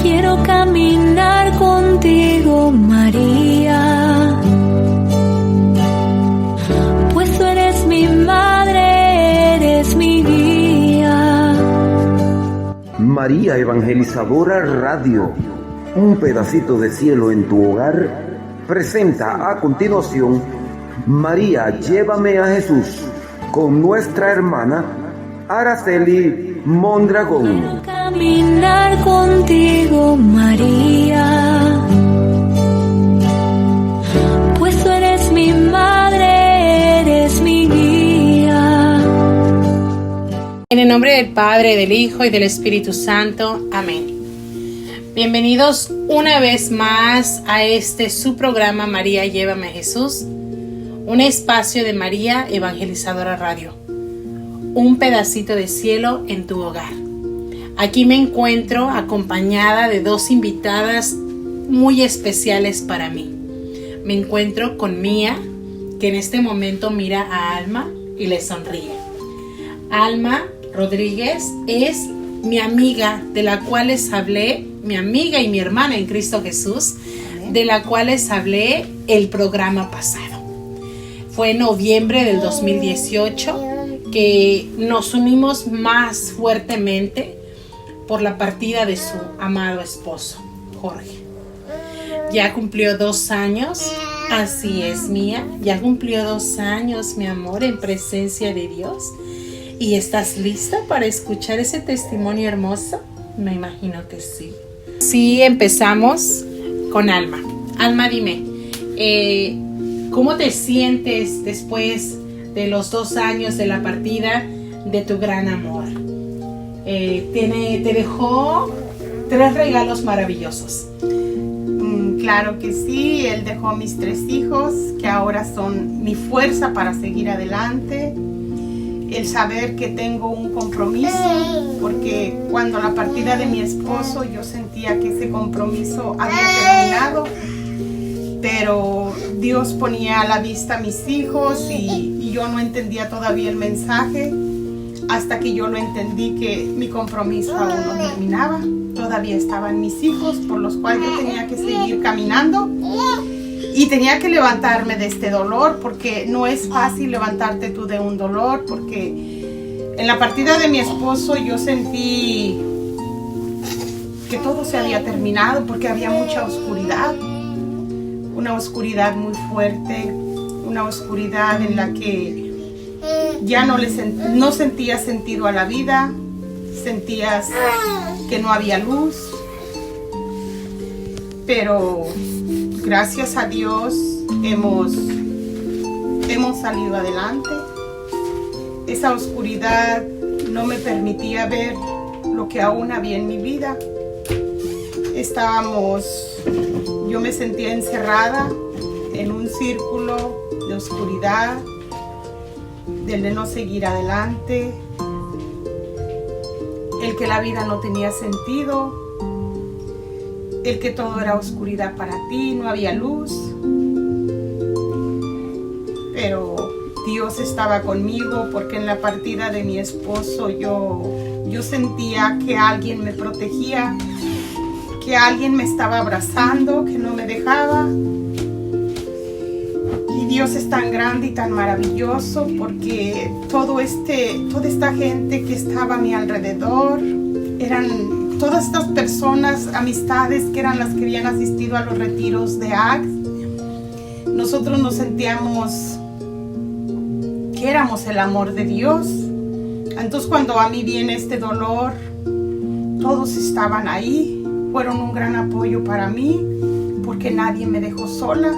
quiero caminar contigo, María, pues tú eres mi madre, eres mi guía. María Evangelizadora Radio, un pedacito de cielo en tu hogar, presenta a continuación María, llévame a Jesús, con nuestra hermana Araceli Mondragón. Quiero caminar contigo, María, pues tú eres mi madre, eres mi guía. En el nombre del Padre, del Hijo y del Espíritu Santo. Amén. Bienvenidos una vez más a su programa María, llévame a Jesús, un espacio de María Evangelizadora Radio, un pedacito de cielo en tu hogar. Aquí me encuentro acompañada de dos invitadas muy especiales para mí. Me encuentro con Mía, que en este momento mira a Alma y le sonríe. Alma Rodríguez es mi amiga, de la cual les hablé, mi amiga y mi hermana en Cristo Jesús, de la cual les hablé el programa pasado. Fue en noviembre del 2018 que nos unimos más fuertemente por la partida de su amado esposo, Jorge. Ya cumplió 2 años, así es, Mía, ya cumplió 2 años, mi amor, en presencia de Dios. ¿Y estás lista para escuchar ese testimonio hermoso? Me imagino que sí. Sí, empezamos con Alma. Alma, dime, ¿cómo te sientes después de los 2 años de la partida de tu gran amor? Te dejó 3 regalos maravillosos. Claro que sí, él dejó mis 3 hijos, que ahora son mi fuerza para seguir adelante. El saber que tengo un compromiso, porque cuando la partida de mi esposo yo sentía que ese compromiso había terminado, pero Dios ponía a la vista a mis hijos y yo no entendía todavía el mensaje hasta que yo lo entendí, que mi compromiso aún no terminaba. Todavía estaban mis hijos por los cuales yo tenía que seguir caminando y tenía que levantarme de este dolor, porque no es fácil levantarte tú de un dolor, porque en la partida de mi esposo yo sentí que todo se había terminado, porque había mucha oscuridad, una oscuridad muy fuerte, una oscuridad en la que ya no sentías sentido a la vida, sentías que no había luz, pero gracias a Dios hemos salido adelante. Esa oscuridad no me permitía ver lo que aún había en mi vida. Yo me sentía encerrada en un círculo de oscuridad, del de no seguir adelante, el que la vida no tenía sentido, el que todo era oscuridad para ti, no había luz. Pero Dios estaba conmigo, porque en la partida de mi esposo yo sentía que alguien me protegía, que alguien me estaba abrazando, que no me dejaba. Y Dios es tan grande y tan maravilloso, porque toda esta gente que estaba a mi alrededor eran todas estas personas, amistades que eran las que habían asistido a los retiros de ACTS. Nosotros nos sentíamos que éramos el amor de Dios. Entonces, cuando a mí viene este dolor, todos estaban ahí, fueron un gran apoyo para mí, porque nadie me dejó sola.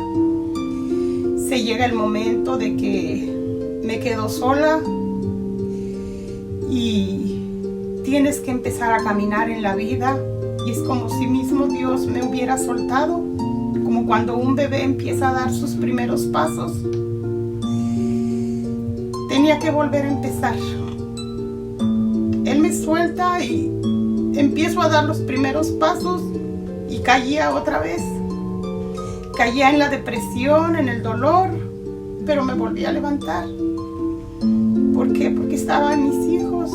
Se llega el momento de que me quedo sola y tienes que empezar a caminar en la vida, y es como si mismo Dios me hubiera soltado, como cuando un bebé empieza a dar sus primeros pasos. Tenía que volver a empezar. Él me suelta y empiezo a dar los primeros pasos y caía otra vez. Caía en la depresión, en el dolor, pero me volví a levantar. ¿Por qué? Porque estaban mis hijos.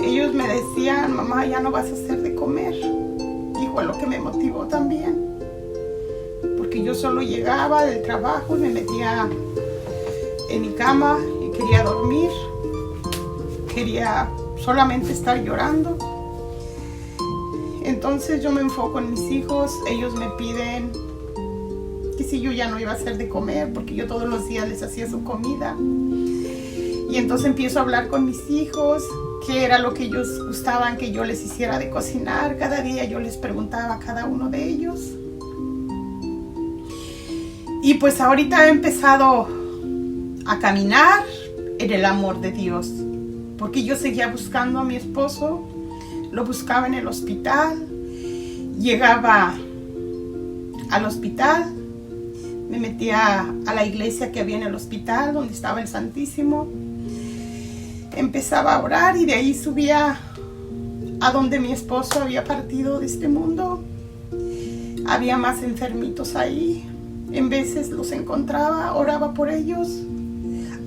Ellos me decían: mamá, ya no vas a hacer de comer. fue lo que me motivó también. Porque yo solo llegaba del trabajo y me metía en mi cama y quería dormir. Quería solamente estar llorando. Entonces yo me enfoco en mis hijos. Ellos me piden que si yo ya no iba a hacer de comer, porque yo todos los días les hacía su comida. Y entonces empiezo a hablar con mis hijos, qué era lo que ellos gustaban que yo les hiciera de cocinar. Cada día yo les preguntaba a cada uno de ellos. Y pues ahorita he empezado a caminar en el amor de Dios, porque yo seguía buscando a mi esposo, lo buscaba en el hospital, llegaba al hospital, me metía a la iglesia que había en el hospital, donde estaba el Santísimo, empezaba a orar y de ahí subía a donde mi esposo había partido de este mundo. Había más enfermitos ahí, en veces los encontraba, oraba por ellos.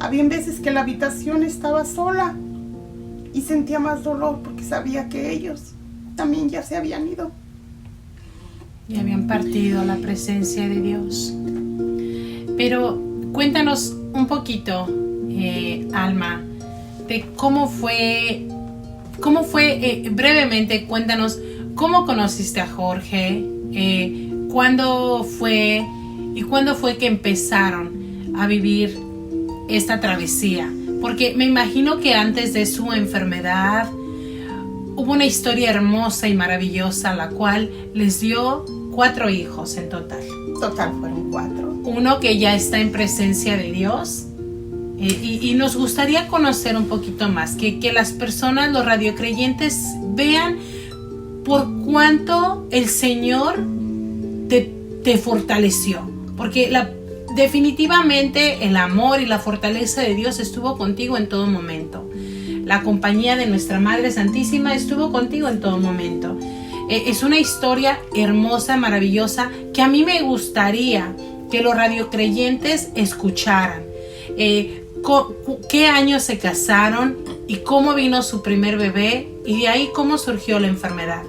Había veces que la habitación estaba sola y sentía más dolor porque sabía que ellos también ya se habían ido. Y habían partido a la presencia de Dios. Pero cuéntanos un poquito, Alma, de cómo fue brevemente, cuéntanos cómo conociste a Jorge, cuándo fue que empezaron a vivir esta travesía, porque me imagino que antes de su enfermedad hubo una historia hermosa y maravillosa, la cual les dio 4 hijos en total. Total fueron 4. Uno que ya está en presencia de Dios, y nos gustaría conocer un poquito más, que las personas, los radiocreyentes, vean por cuánto el Señor te fortaleció, porque definitivamente el amor y la fortaleza de Dios estuvo contigo en todo momento. La compañía de nuestra Madre Santísima estuvo contigo en todo momento. Es una historia hermosa, maravillosa, que a mí me gustaría que los radiocreyentes escucharan. ¿Qué años se casaron y cómo vino su primer bebé? Y de ahí cómo surgió la enfermedad.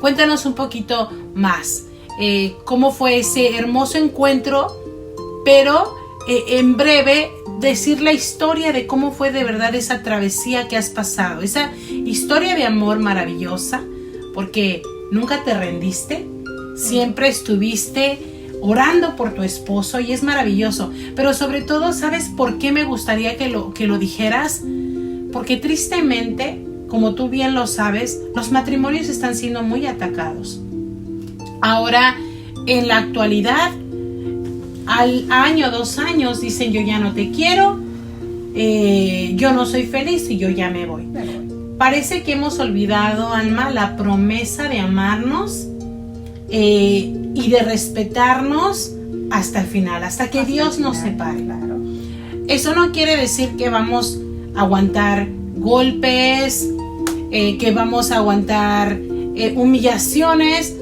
Cuéntanos un poquito más. Cómo fue ese hermoso encuentro, pero en breve decir la historia de cómo fue de verdad esa travesía que has pasado, esa historia de amor maravillosa, porque nunca te rendiste, siempre estuviste orando por tu esposo y es maravilloso. Pero sobre todo, ¿sabes por qué me gustaría que lo dijeras? Porque tristemente, como tú bien lo sabes, los matrimonios están siendo muy atacados. Ahora, en la actualidad, al año, 2 años, dicen: yo ya no te quiero, yo no soy feliz y yo ya me voy. Parece que hemos olvidado, Alma, la promesa de amarnos y de respetarnos hasta el final, hasta que Dios nos separe. Claro. Eso no quiere decir que vamos a aguantar golpes, que vamos a aguantar humillaciones.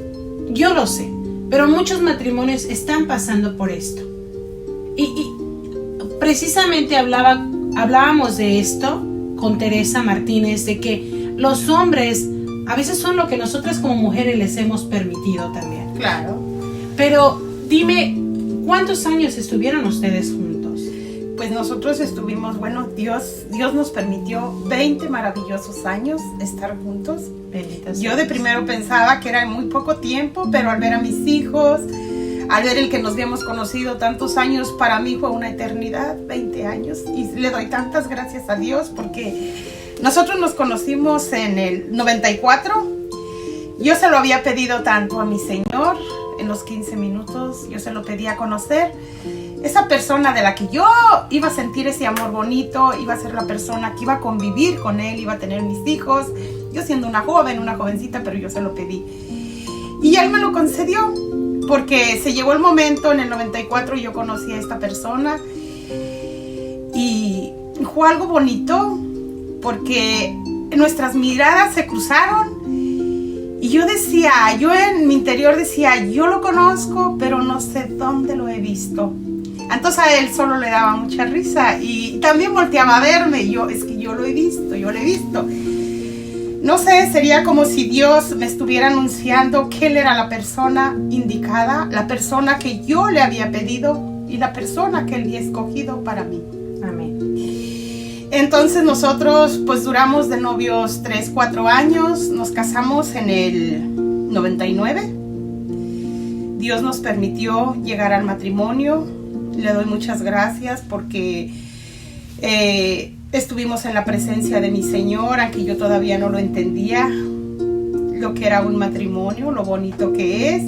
Yo lo sé, pero muchos matrimonios están pasando por esto. Y precisamente hablábamos de esto con Teresa Martínez, de que los hombres a veces son lo que nosotras como mujeres les hemos permitido también. Claro. Pero dime, ¿cuántos años estuvieron ustedes juntos? Pues nosotros estuvimos, Dios nos permitió 20 maravillosos años estar juntos. Yo de primero pensaba que era muy poco tiempo, pero al ver a mis hijos, al ver el que nos habíamos conocido tantos años, para mí fue una eternidad, 20 años. Y le doy tantas gracias a Dios porque nosotros nos conocimos en el 94. Yo se lo había pedido tanto a mi Señor en los 15 minutos, yo se lo pedí a conocer. Esa persona de la que yo iba a sentir ese amor bonito, iba a ser la persona que iba a convivir con él, iba a tener mis hijos. Yo siendo una jovencita, pero yo se lo pedí. Y él me lo concedió, porque se llegó el momento en el 94 y yo conocí a esta persona. Y fue algo bonito, porque nuestras miradas se cruzaron. Y yo en mi interior decía, yo lo conozco, pero no sé dónde lo he visto. Entonces a él solo le daba mucha risa y también volteaba a verme. Y yo, es que yo lo he visto, yo lo he visto. No sé, sería como si Dios me estuviera anunciando que Él era la persona indicada, la persona que yo le había pedido y la persona que Él había escogido para mí. Amén. Entonces nosotros pues duramos de novios 3-4 años, nos casamos en el 99. Dios nos permitió llegar al matrimonio. Le doy muchas gracias porque estuvimos en la presencia de mi Señor, aunque yo todavía no lo entendía, lo que era un matrimonio, lo bonito que es,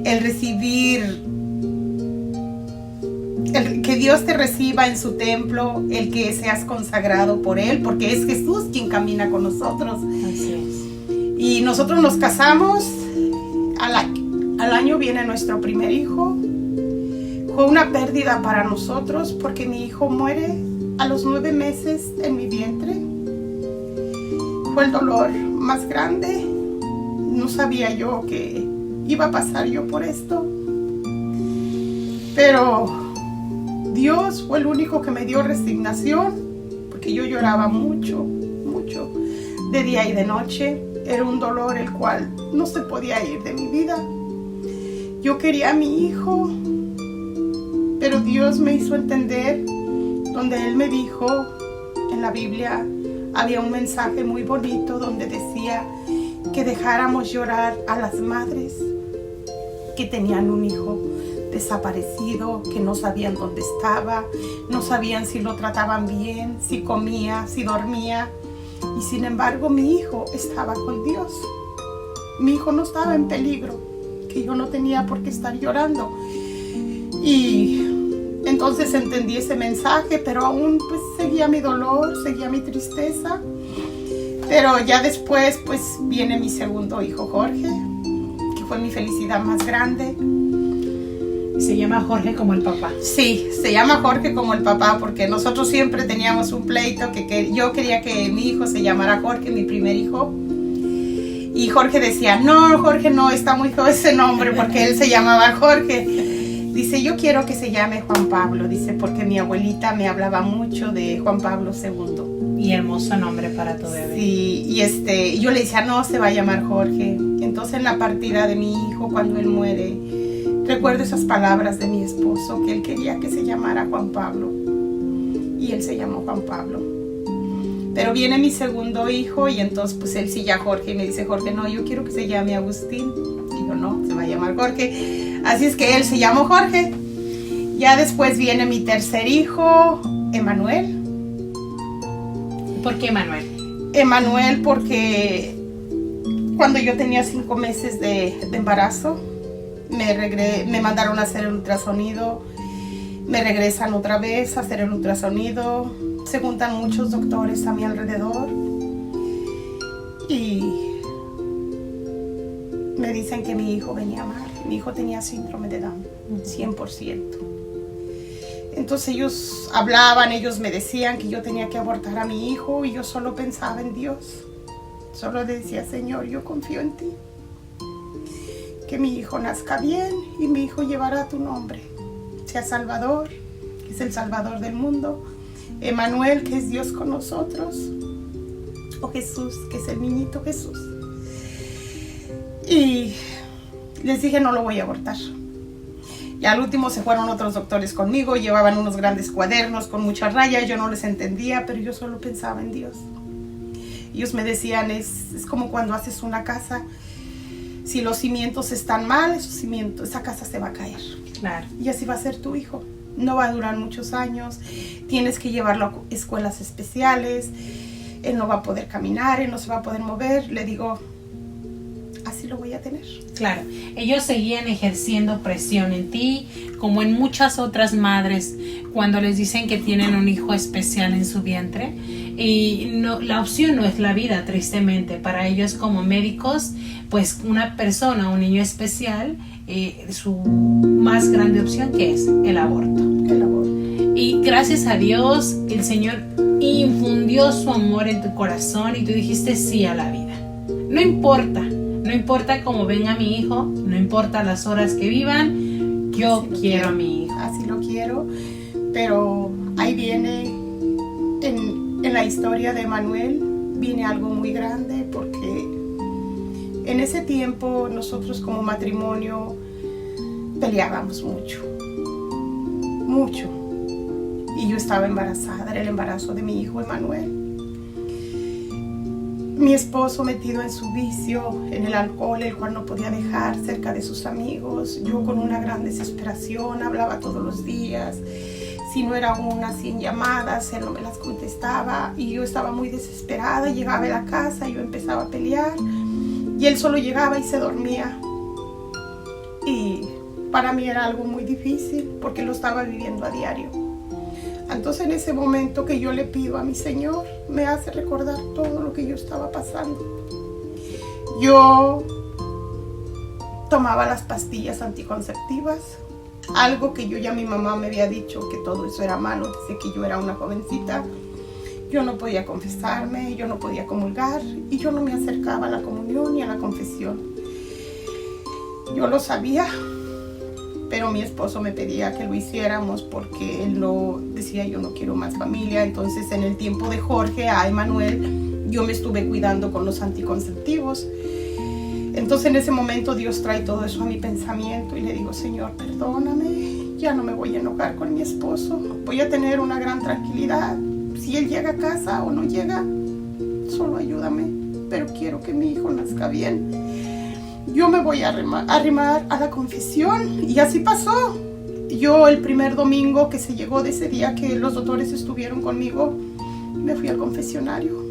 el recibir, que Dios te reciba en su templo, el que seas consagrado por Él, porque es Jesús quien camina con nosotros. Así es. Y nosotros nos casamos, al año viene nuestro primer hijo. Fue una pérdida para nosotros porque mi hijo muere a los 9 meses en mi vientre. Fue el dolor más grande. No sabía yo que iba a pasar yo por esto. Pero Dios fue el único que me dio resignación, porque yo lloraba mucho, mucho, de día y de noche. Era un dolor el cual no se podía ir de mi vida. Yo quería a mi hijo, pero Dios me hizo entender, donde Él me dijo, en la Biblia había un mensaje muy bonito donde decía que dejáramos llorar a las madres que tenían un hijo desaparecido, que no sabían dónde estaba, no sabían si lo trataban bien, si comía, si dormía. Y sin embargo mi hijo estaba con Dios. Mi hijo no estaba en peligro, que yo no tenía por qué estar llorando. Y entonces entendí ese mensaje, pero aún pues seguía mi dolor, seguía mi tristeza. Pero ya después pues viene mi segundo hijo, Jorge, que fue mi felicidad más grande. Se llama Jorge como el papá. Sí, se llama Jorge como el papá, porque nosotros siempre teníamos un pleito que yo quería que mi hijo se llamara Jorge, mi primer hijo. Y Jorge decía, no, Jorge no, está muy feo ese nombre, porque él se llamaba Jorge. Dice, yo quiero que se llame Juan Pablo, dice, porque mi abuelita me hablaba mucho de Juan Pablo II. Y hermoso nombre para tu bebé. Sí, y yo le decía, no, se va a llamar Jorge. Entonces en la partida de mi hijo, cuando él muere, recuerdo esas palabras de mi esposo, que él quería que se llamara Juan Pablo. Y él se llamó Juan Pablo. Pero viene mi segundo hijo y entonces pues él sí ya Jorge, y me dice, Jorge, no, yo quiero que se llame Agustín. Y yo, no, se va a llamar Jorge. Así es que él se llamó Jorge. Ya después viene mi tercer hijo, Emanuel. ¿Por qué Emanuel? Emanuel porque cuando yo tenía 5 meses de embarazo, me mandaron a hacer el ultrasonido, me regresan otra vez a hacer el ultrasonido, se juntan muchos doctores a mi alrededor y me dicen que mi hijo venía mal, mi hijo tenía síndrome de Down, 100%. Entonces ellos hablaban, ellos me decían que yo tenía que abortar a mi hijo y yo solo pensaba en Dios, solo decía, Señor, yo confío en ti. Que mi hijo nazca bien y mi hijo llevará tu nombre. Sea Salvador, que es el Salvador del mundo. Emanuel, que es Dios con nosotros. O Jesús, que es el niñito Jesús. Y les dije, no lo voy a abortar. Y al último se fueron otros doctores conmigo, llevaban unos grandes cuadernos con muchas rayas, yo no les entendía, pero yo solo pensaba en Dios. Ellos me decían, es como cuando haces una casa. Si los cimientos están mal, esa casa se va a caer. Claro. Y así va a ser tu hijo. No va a durar muchos años. Tienes que llevarlo a escuelas especiales. Él no va a poder caminar, él no se va a poder mover. Le digo, así lo voy a tener. Claro. Ellos seguían ejerciendo presión en ti, como en muchas otras madres, cuando les dicen que tienen un hijo especial en su vientre. Y no, la opción no es la vida, tristemente. Para ellos como médicos, pues una persona, un niño especial, su más grande opción, que es el aborto. El aborto. Y gracias a Dios, el Señor infundió su amor en tu corazón y tú dijiste sí a la vida. No importa cómo venga mi hijo, no importa las horas que vivan, yo quiero a mi hijo. Así lo quiero, pero ahí viene, en la historia de Emanuel, viene algo muy grande, porque En ese tiempo nosotros como matrimonio peleábamos mucho. Y yo estaba embarazada, era el embarazo de mi hijo Emanuel. Mi esposo metido en su vicio, en el alcohol, el cual no podía dejar, cerca de sus amigos. Yo con una gran desesperación, hablaba todos los días. Si no era una, 100 llamadas, él no me las contestaba. Y yo estaba muy desesperada, llegaba a la casa y yo empezaba a pelear. Y él solo llegaba y se dormía. Y para mí era algo muy difícil porque lo estaba viviendo a diario. Entonces en ese momento que yo le pido a mi Señor, me hace recordar todo lo que yo estaba pasando. Yo tomaba las pastillas anticonceptivas, algo que mi mamá me había dicho que todo eso era malo desde que yo era una jovencita. Yo no podía confesarme, yo no podía comulgar y yo no me acercaba a la comunión ni a la confesión. Yo lo sabía, pero mi esposo me pedía que lo hiciéramos porque él no decía yo no quiero más familia. Entonces en el tiempo de Jorge a Emanuel yo me estuve cuidando con los anticonceptivos. Entonces en ese momento Dios trae todo eso a mi pensamiento y le digo, Señor, perdóname, ya no me voy a enojar con mi esposo, voy a tener una gran tranquilidad. Si él llega a casa o no llega, solo ayúdame, pero quiero que mi hijo nazca bien. Yo me voy a arrimar a la confesión y así pasó. Yo el primer domingo que se llegó de ese día que los doctores estuvieron conmigo, me fui al confesionario.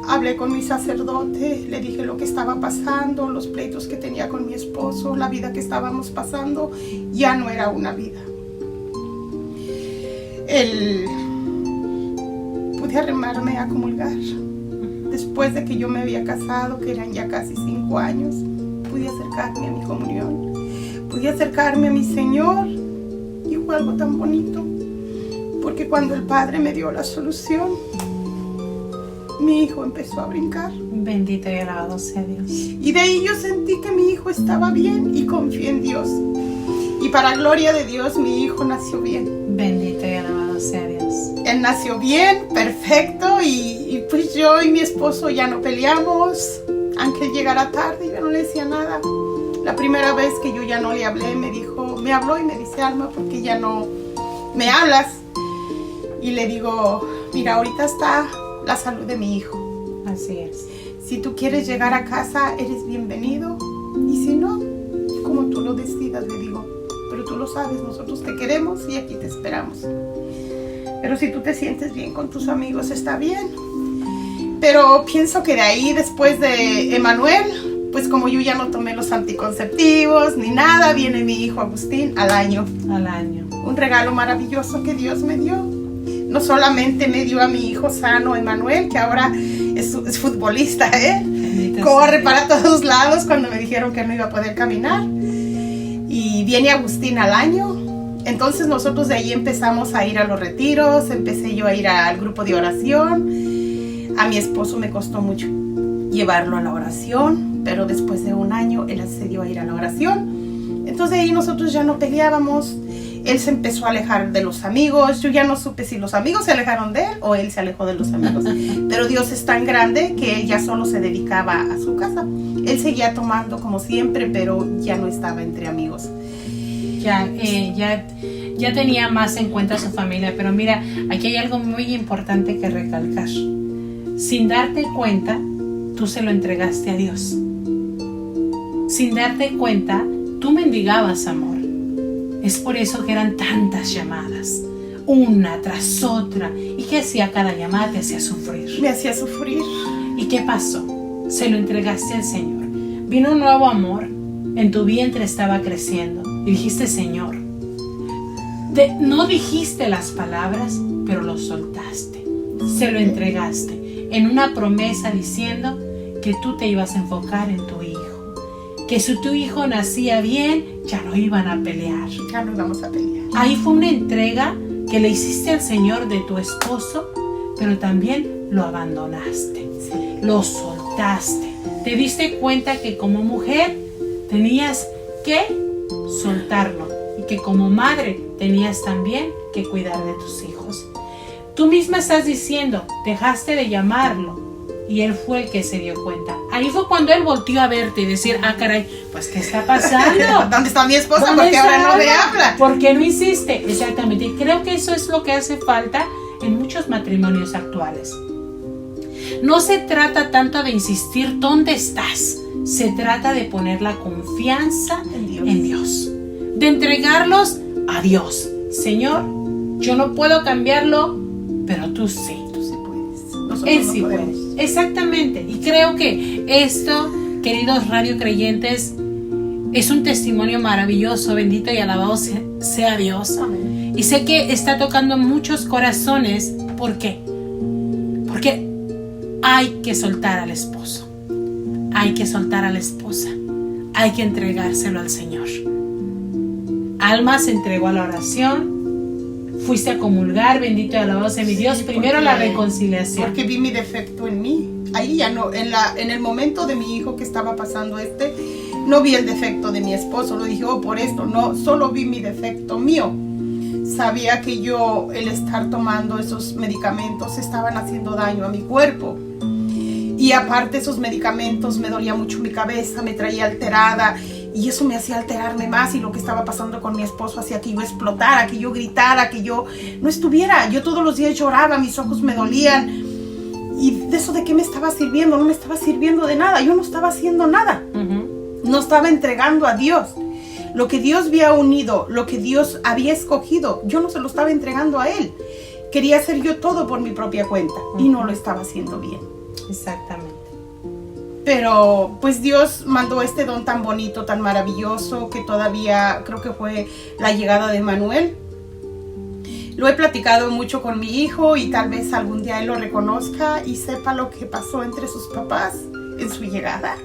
Hablé con mi sacerdote, le dije lo que estaba pasando, los pleitos que tenía con mi esposo, la vida que estábamos pasando, ya no era una vida. Pude arrimarme a comulgar. Después de que yo me había casado, que eran ya casi 5 años, pude acercarme a mi comunión, pude acercarme a mi Señor, y fue algo tan bonito, porque cuando el Padre me dio la solución, mi hijo empezó a brincar. Bendito y alabado sea Dios. Y de ahí yo sentí que mi hijo estaba bien y confié en Dios. Y para gloria de Dios, mi hijo nació bien. Bendito y alabado sea Dios. Él nació bien, perfecto, y pues yo y mi esposo ya no peleamos. Aunque él llegara tarde, yo no le decía nada. La primera vez que yo ya no le hablé, me habló y me dice, Alma, ¿por qué ya no me hablas? Y le digo, mira, ahorita está la salud de mi hijo. Así es. Si tú quieres llegar a casa, eres bienvenido. Y si no, como tú lo decidas, le digo. Pero tú lo sabes, nosotros te queremos y aquí te esperamos. Pero si tú te sientes bien con tus amigos, está bien. Pero pienso que de ahí, después de Emanuel, pues como yo ya no tomé los anticonceptivos ni nada, viene mi hijo Agustín al año. Al año. Un regalo maravilloso que Dios me dio. No solamente me dio a mi hijo sano, Emanuel, que ahora es futbolista, corre para todos lados cuando me dijeron que no iba a poder caminar. Y viene Agustín al año. Entonces nosotros de ahí empezamos a ir a los retiros, empecé yo a ir al grupo de oración. A mi esposo me costó mucho llevarlo a la oración, pero después de 1 año él accedió a ir a la oración. Entonces de ahí nosotros ya no peleábamos. Él se empezó a alejar de los amigos. Yo ya no supe si los amigos se alejaron de él o él se alejó de los amigos. Pero Dios es tan grande que él ya solo se dedicaba a su casa. Él seguía tomando como siempre, pero ya no estaba entre amigos. Ya tenía más en cuenta a su familia. Pero mira, aquí hay algo muy importante que recalcar. Sin darte cuenta, tú se lo entregaste a Dios. Sin darte cuenta, tú mendigabas amor. Es por eso que eran tantas llamadas, una tras otra. ¿Y qué hacía cada llamada? Te hacía sufrir. Me hacía sufrir. ¿Y qué pasó? Se lo entregaste al Señor. Vino un nuevo amor, en tu vientre estaba creciendo. Y dijiste, Señor. No dijiste las palabras, pero lo soltaste. Se lo entregaste en una promesa diciendo que tú te ibas a enfocar en tu hijo. Que si tu hijo nacía bien, ya no iban a pelear. Ya no íbamos a pelear. Ahí fue una entrega que le hiciste al Señor de tu esposo, pero también lo abandonaste, Sí. lo soltaste. Te diste cuenta que como mujer tenías que soltarlo y que como madre tenías también que cuidar de tus hijos. Tú misma estás diciendo, dejaste de llamarlo y él fue el que se dio cuenta. ahí fue cuando él volteó a verte y decir, ah, caray, pues, ¿qué está pasando? ¿Dónde está mi esposa? ¿Dónde Porque está ahora no me Alma? habla. ¿Por qué no hiciste? Exactamente. Y creo que eso es lo que hace falta en muchos matrimonios actuales. No se trata tanto de insistir dónde estás. Se trata de poner la confianza en Dios. De entregarlos a Dios. Señor, yo no puedo cambiarlo, pero tú sí. Tú sí puedes. Nosotros Él no sí podemos. puede. Exactamente. Y creo que esto, queridos radiocreyentes, es un testimonio maravilloso. Bendito y alabado sea Dios. Amén. Y sé que está tocando muchos corazones. ¿Por qué? Porque hay que soltar al esposo. Hay que soltar a la esposa. Hay que entregárselo al Señor. Alma se entregó a la oración. Fuiste a comulgar, bendito y alabado sea mi Dios. Primero la reconciliación. Porque vi mi defecto en mí. Ahí ya no, en el momento de mi hijo que estaba pasando no vi el defecto de mi esposo. Lo dije, por esto, no, solo vi mi defecto mío. Sabía que el estar tomando esos medicamentos estaban haciendo daño a mi cuerpo. Y aparte esos medicamentos me dolía mucho mi cabeza, me traía alterada. Y eso me hacía alterarme más, y lo que estaba pasando con mi esposo hacía que yo explotara, que yo gritara, que yo no estuviera. Yo todos los días lloraba, mis ojos me dolían. ¿Y de eso de qué me estaba sirviendo? No me estaba sirviendo de nada. Yo no estaba haciendo nada. No estaba entregando a Dios. Lo que Dios había unido, lo que Dios había escogido, yo no se lo estaba entregando a Él. Quería hacer yo todo por mi propia cuenta y no lo estaba haciendo bien. Exactamente. Pero pues Dios mandó este don tan bonito, tan maravilloso, que todavía creo que fue la llegada de Manuel. Lo he platicado mucho con mi hijo y tal vez algún día él lo reconozca y sepa lo que pasó entre sus papás en su llegada.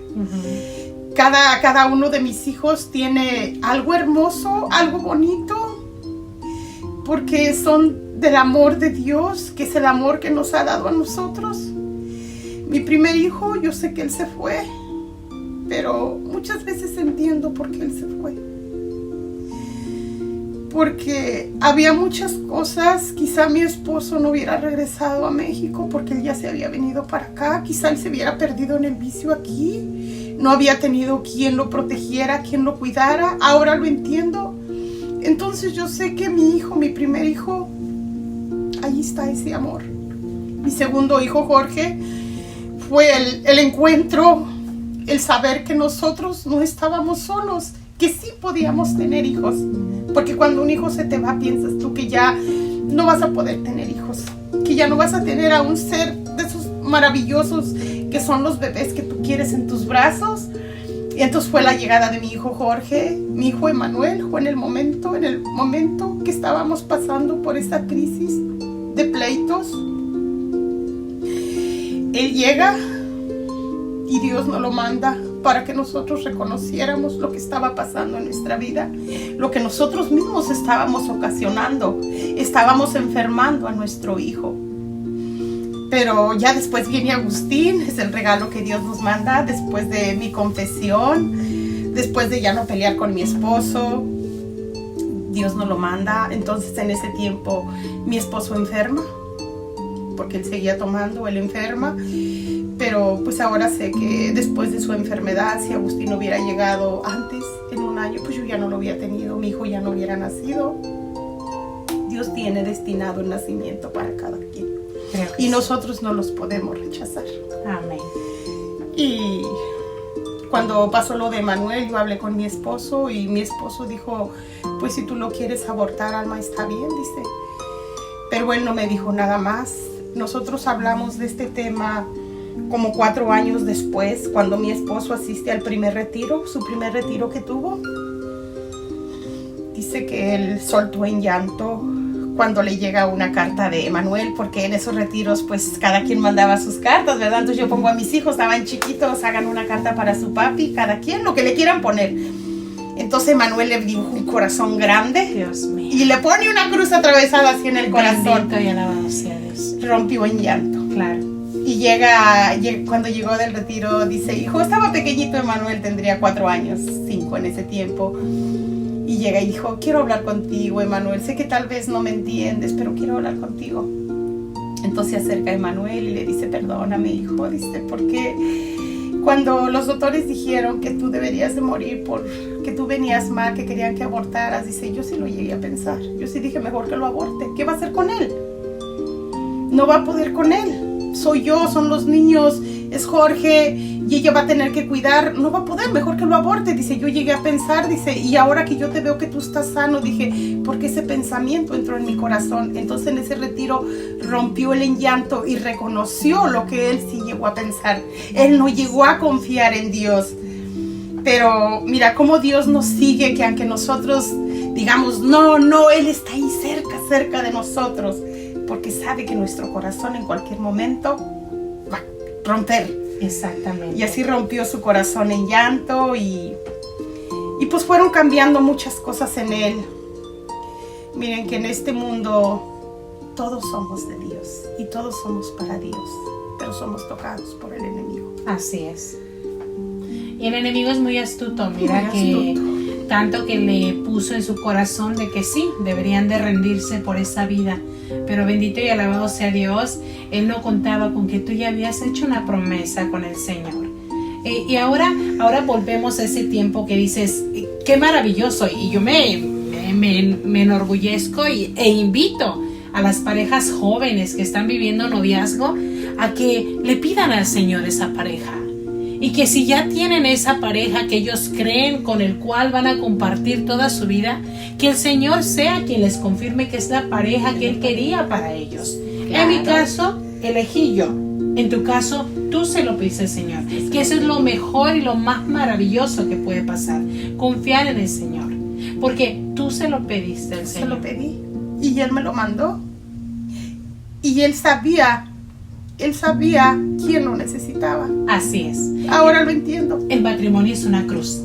Cada uno de mis hijos tiene algo hermoso, algo bonito, porque son del amor de Dios, que es el amor que nos ha dado a nosotros. Mi primer hijo, yo sé que él se fue, pero muchas veces entiendo por qué él se fue. Porque había muchas cosas, quizá mi esposo no hubiera regresado a México porque él ya se había venido para acá, quizá él se hubiera perdido en el vicio aquí, no había tenido quien lo protegiera, quien lo cuidara, ahora lo entiendo. Entonces yo sé que mi hijo, mi primer hijo, ahí está ese amor. Mi segundo hijo, Jorge, fue el encuentro, el saber que nosotros no estábamos solos, que sí podíamos tener hijos. Porque cuando un hijo se te va, piensas tú que ya no vas a poder tener hijos, que ya no vas a tener a un ser de esos maravillosos que son los bebés que tú quieres en tus brazos. Y entonces fue la llegada de mi hijo Jorge, mi hijo Emanuel, fue en el momento que estábamos pasando por esta crisis de pleitos. Él llega y Dios nos lo manda para que nosotros reconociéramos lo que estaba pasando en nuestra vida, lo que nosotros mismos estábamos ocasionando, estábamos enfermando a nuestro hijo. Pero ya después viene Agustín, es el regalo que Dios nos manda después de mi confesión, después de ya no pelear con mi esposo. Dios nos lo manda. Entonces en ese tiempo mi esposo enferma, porque él seguía tomando, él enferma. Pero pues ahora sé que después de su enfermedad, si Agustín hubiera llegado antes, en un año, pues yo ya no lo hubiera tenido, mi hijo ya no hubiera nacido. Dios tiene destinado el nacimiento para cada quien. Y nosotros no los podemos rechazar. Amén. Y cuando pasó lo de Manuel, yo hablé con mi esposo y mi esposo dijo, pues si tú lo quieres abortar, Alma, está bien, dice. Pero él no me dijo nada más. Nosotros hablamos de este tema como 4 años después, cuando mi esposo asiste al primer retiro, su primer retiro que tuvo. Dice que él soltó en llanto cuando le llega una carta de Emanuel, porque en esos retiros pues cada quien mandaba sus cartas, ¿verdad? Entonces yo pongo a mis hijos, estaban chiquitos, hagan una carta para su papi, cada quien lo que le quieran poner. Entonces Emanuel le dibuja un corazón grande, Dios mío, y le pone una cruz atravesada así en el corazón. bendito y alabado sea Dios. Rompió en llanto. Claro. Y cuando llegó del retiro, dice, hijo, estaba pequeñito Emanuel, tendría 4 años, 5 en ese tiempo. Y llega y dijo, quiero hablar contigo, Emanuel, sé que tal vez no me entiendes, pero quiero hablar contigo. Entonces se acerca a Emanuel y le dice, perdóname, hijo, dice, porque Cuando los doctores dijeron que tú deberías de morir porque tú venías mal, que querían que abortaras, dice, yo sí lo llegué a pensar. Yo sí dije, mejor que lo aborte. ¿Qué va a hacer con él? No va a poder con él. Soy yo, son los niños, es Jorge, y ella va a tener que cuidar. No va a poder, mejor que lo aborte. Dice, yo llegué a pensar, dice, y ahora que yo te veo que tú estás sano, dije, porque ese pensamiento entró en mi corazón. Entonces en ese retiro rompió él en llanto y reconoció lo que él sí llegó a pensar. Él no llegó a confiar en Dios. Pero mira cómo Dios nos sigue, que aunque nosotros digamos, no, Él está ahí cerca de nosotros, porque sabe que nuestro corazón en cualquier momento va a romper. Exactamente. Y así rompió su corazón en llanto y pues fueron cambiando muchas cosas en él. Miren que en este mundo todos somos de Dios y todos somos para Dios, pero somos tocados por el enemigo. Así es. Y el enemigo es muy astuto, mira, muy que astuto. Tanto que le puso en su corazón de que sí, deberían de rendirse por esa vida. Pero bendito y alabado sea Dios, Él no contaba con que tú ya habías hecho una promesa con el Señor. Y ahora volvemos a ese tiempo que dices, qué maravilloso. Y yo me enorgullezco e invito a las parejas jóvenes que están viviendo noviazgo a que le pidan al Señor esa pareja. Y que si ya tienen esa pareja que ellos creen con el cual van a compartir toda su vida, que el Señor sea quien les confirme que es la pareja que Él quería para ellos. Claro. En mi caso, elegí yo. En tu caso, tú se lo pediste al Señor. Que eso es lo mejor y lo más maravilloso que puede pasar. Confiar en el Señor. Porque tú se lo pediste al Señor. Se lo pedí y Él me lo mandó. Y Él sabía quién lo necesitaba. Así es. Ahora lo entiendo. El matrimonio es una cruz.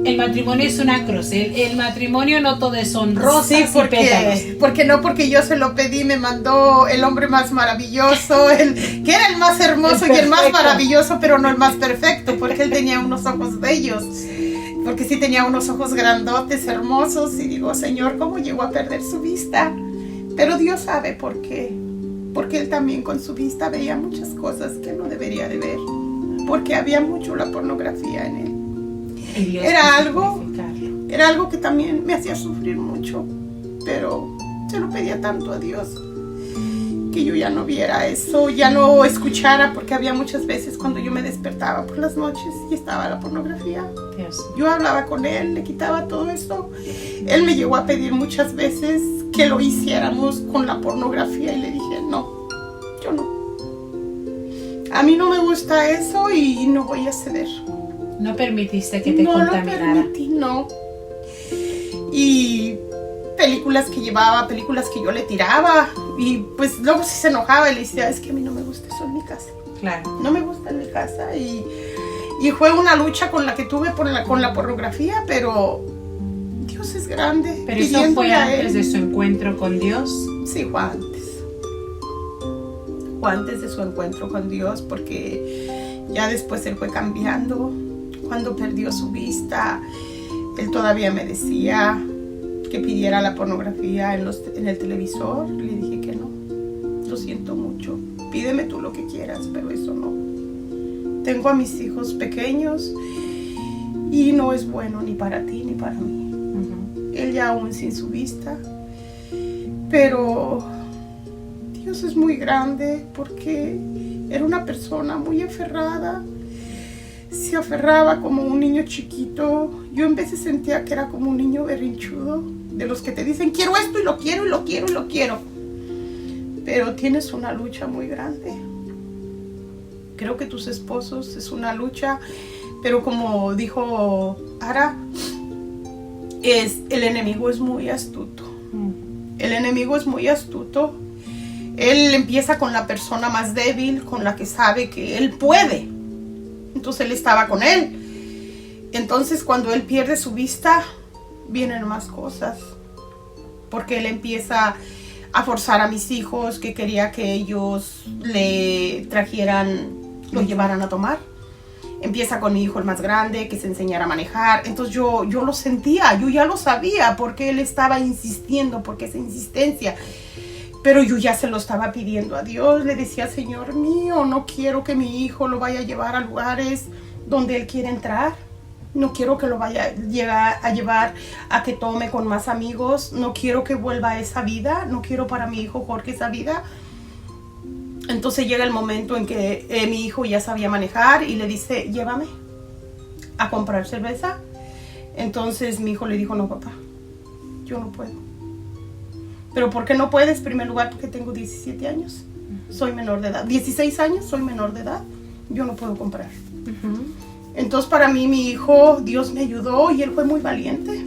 El matrimonio es una cruz. El matrimonio no todo son rosas Sí, y pétalos. porque yo se lo pedí, me mandó el hombre más maravilloso, que era el más hermoso y el más maravilloso, pero no el más perfecto, porque él tenía unos ojos bellos. Porque sí tenía unos ojos grandotes, hermosos, y digo, Señor, ¿cómo llegó a perder su vista? Pero Dios sabe por qué. Porque él también con su vista veía muchas cosas que no debería de ver. Porque había mucho la pornografía en él. Era algo que también me hacía sufrir mucho, pero se lo pedía tanto a Dios que yo ya no viera eso, ya no escuchara, porque había muchas veces cuando yo me despertaba por las noches y estaba la pornografía. Dios. Yo hablaba con él, le quitaba todo esto. Él me llegó a pedir muchas veces que lo hiciéramos con la pornografía y le dije, no, yo no. A mí no me gusta eso y no voy a ceder. No permitiste que te contaminara. No lo permití, no. Y películas que llevaba, películas que yo le tiraba. Y pues luego sí se enojaba y le decía, es que a mí no me gusta eso en mi casa. Claro. No me gusta en mi casa. Y fue una lucha con la que tuve con la pornografía, pero Dios es grande. Pero eso fue antes de su encuentro con Dios. Sí, fue antes. Fue antes de su encuentro con Dios, porque ya después él fue cambiando. Cuando perdió su vista, él todavía me decía que pidiera la pornografía en el televisor. Le dije que no, lo siento mucho, pídeme tú lo que quieras, pero eso no. Tengo a mis hijos pequeños y no es bueno ni para ti ni para mí. Él ya aún sin su vista, pero Dios es muy grande porque era una persona muy aferrada. Se aferraba como un niño chiquito. Yo en veces sentía que era como un niño berrinchudo, de los que te dicen, quiero esto y lo quiero y lo quiero y lo quiero. Pero tienes una lucha muy grande. Creo que tus esposos es una lucha, pero como dijo Ara, el enemigo es muy astuto. El enemigo es muy astuto. Él empieza con la persona más débil, con la que sabe que él puede. Entonces él estaba con él. Entonces cuando él pierde su vista, vienen más cosas. Porque él empieza a forzar a mis hijos, que quería que ellos le trajeran, lo llevaran a tomar. Empieza con mi hijo el más grande, que se enseñara a manejar. Entonces yo lo sentía, yo ya lo sabía, porque él estaba insistiendo, porque esa insistencia Pero yo ya se lo estaba pidiendo a Dios. Le decía, Señor mío, no quiero que mi hijo lo vaya a llevar a lugares donde él quiere entrar. No quiero que lo vaya a llevar a que tome con más amigos. No quiero que vuelva a esa vida. No quiero para mi hijo Jorge esa vida. Entonces llega el momento en que mi hijo ya sabía manejar y le dice, llévame a comprar cerveza. Entonces mi hijo le dijo, no papá, yo no puedo. ¿Pero por qué no puedes? En primer lugar, porque tengo 17 años. Soy menor de edad. 16 años, soy menor de edad. Yo no puedo comprar. Entonces para mí, mi hijo, Dios me ayudó y él fue muy valiente.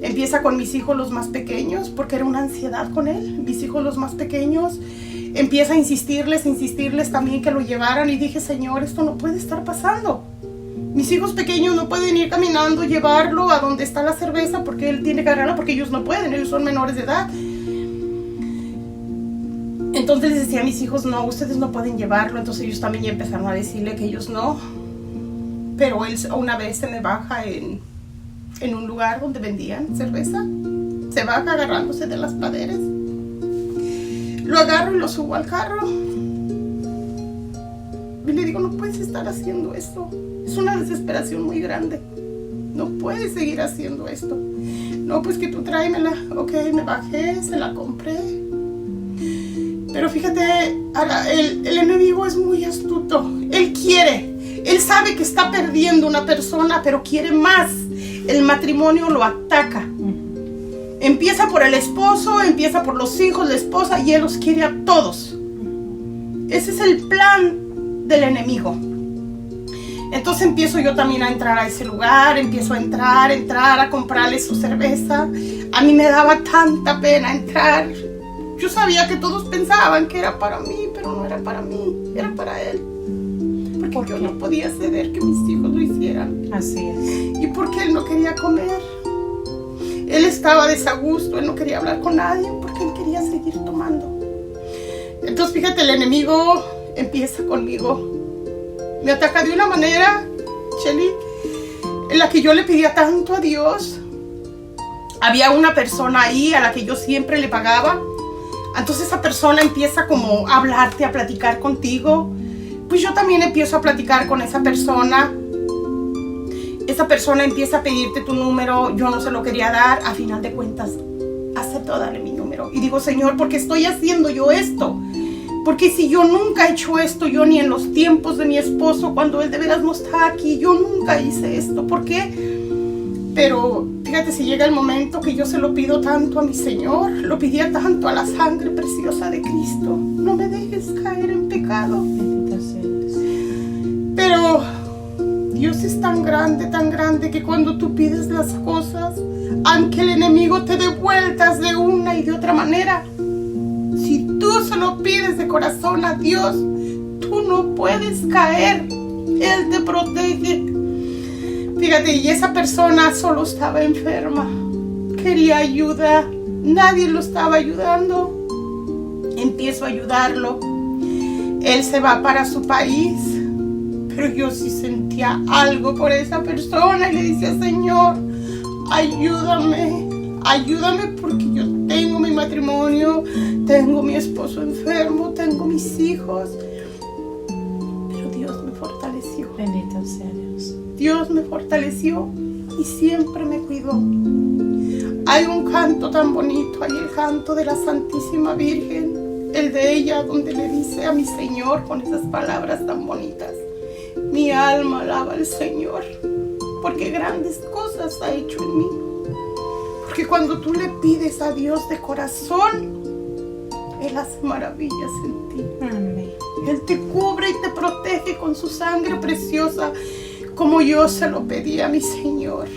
Empieza con mis hijos los más pequeños, porque era una ansiedad con él. Mis hijos los más pequeños, empieza a insistirles también que lo llevaran. Y dije, Señor, esto no puede estar pasando. Mis hijos pequeños no pueden ir caminando, llevarlo a donde está la cerveza, porque él tiene que agarrarla, porque ellos no pueden, ellos son menores de edad. Entonces les decía a mis hijos, no, ustedes no pueden llevarlo. Entonces ellos también ya empezaron a decirle que ellos no. Pero él una vez se me baja en un lugar donde vendían cerveza. Se baja agarrándose de las paredes. Lo agarro y lo subo al carro. Y le digo, no puedes estar haciendo esto. Es una desesperación muy grande. No puedes seguir haciendo esto. No, pues que tú tráemela. Ok, me bajé, se la compré. Pero fíjate, el enemigo es muy astuto. Él quiere. Él sabe que está perdiendo una persona, pero quiere más. El matrimonio lo ataca. Empieza por el esposo, empieza por los hijos, la esposa, y él los quiere a todos. Ese es el plan del enemigo. Entonces empiezo yo también a entrar a ese lugar, empiezo a entrar a comprarle su cerveza. A mí me daba tanta pena entrar. Yo sabía que todos pensaban que era para mí, pero no era para mí, era para él. Porque yo no podía ceder que mis hijos lo hicieran. Así es. Y porque él no quería comer. Él estaba desagusto, él no quería hablar con nadie porque él quería seguir tomando. Entonces fíjate, el enemigo empieza conmigo. Me ataca de una manera, Shelly, en la que yo le pedía tanto a Dios. Había una persona ahí a la que yo siempre le pagaba. Entonces esa persona empieza como a hablarte, a platicar contigo. Pues yo también empiezo a platicar con esa persona. Esa persona empieza a pedirte tu número. Yo no se lo quería dar. A final de cuentas, acepto darle mi número. Y digo, Señor, ¿por qué estoy haciendo yo esto? Porque si yo nunca he hecho esto, yo ni en los tiempos de mi esposo, cuando él de veras no está aquí, yo nunca hice esto. ¿Por qué? Pero fíjate, si llega el momento que yo se lo pido tanto a mi Señor, lo pedía tanto a la sangre preciosa de Cristo. No me dejes caer en pecado. Pero Dios es tan grande que cuando tú pides las cosas, aunque el enemigo te dé vueltas de una y de otra manera, si tú se lo pides de corazón a Dios, tú no puedes caer. Él te protege. Fíjate, y esa persona solo estaba enferma. Quería ayuda. Nadie lo estaba ayudando. Empiezo a ayudarlo. Él se va para su país. Pero yo sí sentía algo por esa persona. Y le decía, Señor, ayúdame. Ayúdame porque yo tengo mi matrimonio. Tengo mi esposo enfermo. Tengo mis hijos. Pero Dios me fortaleció. Bendito sea Dios. Dios me fortaleció y siempre me cuidó. Hay un canto tan bonito, hay el canto de la Santísima Virgen, el de ella donde le dice a mi Señor con esas palabras tan bonitas: mi alma alaba al Señor, porque grandes cosas ha hecho en mí. Porque cuando tú le pides a Dios de corazón, Él hace maravillas en ti. Amén. Él te cubre y te protege con su sangre preciosa, como yo se lo pedí a mi Señor.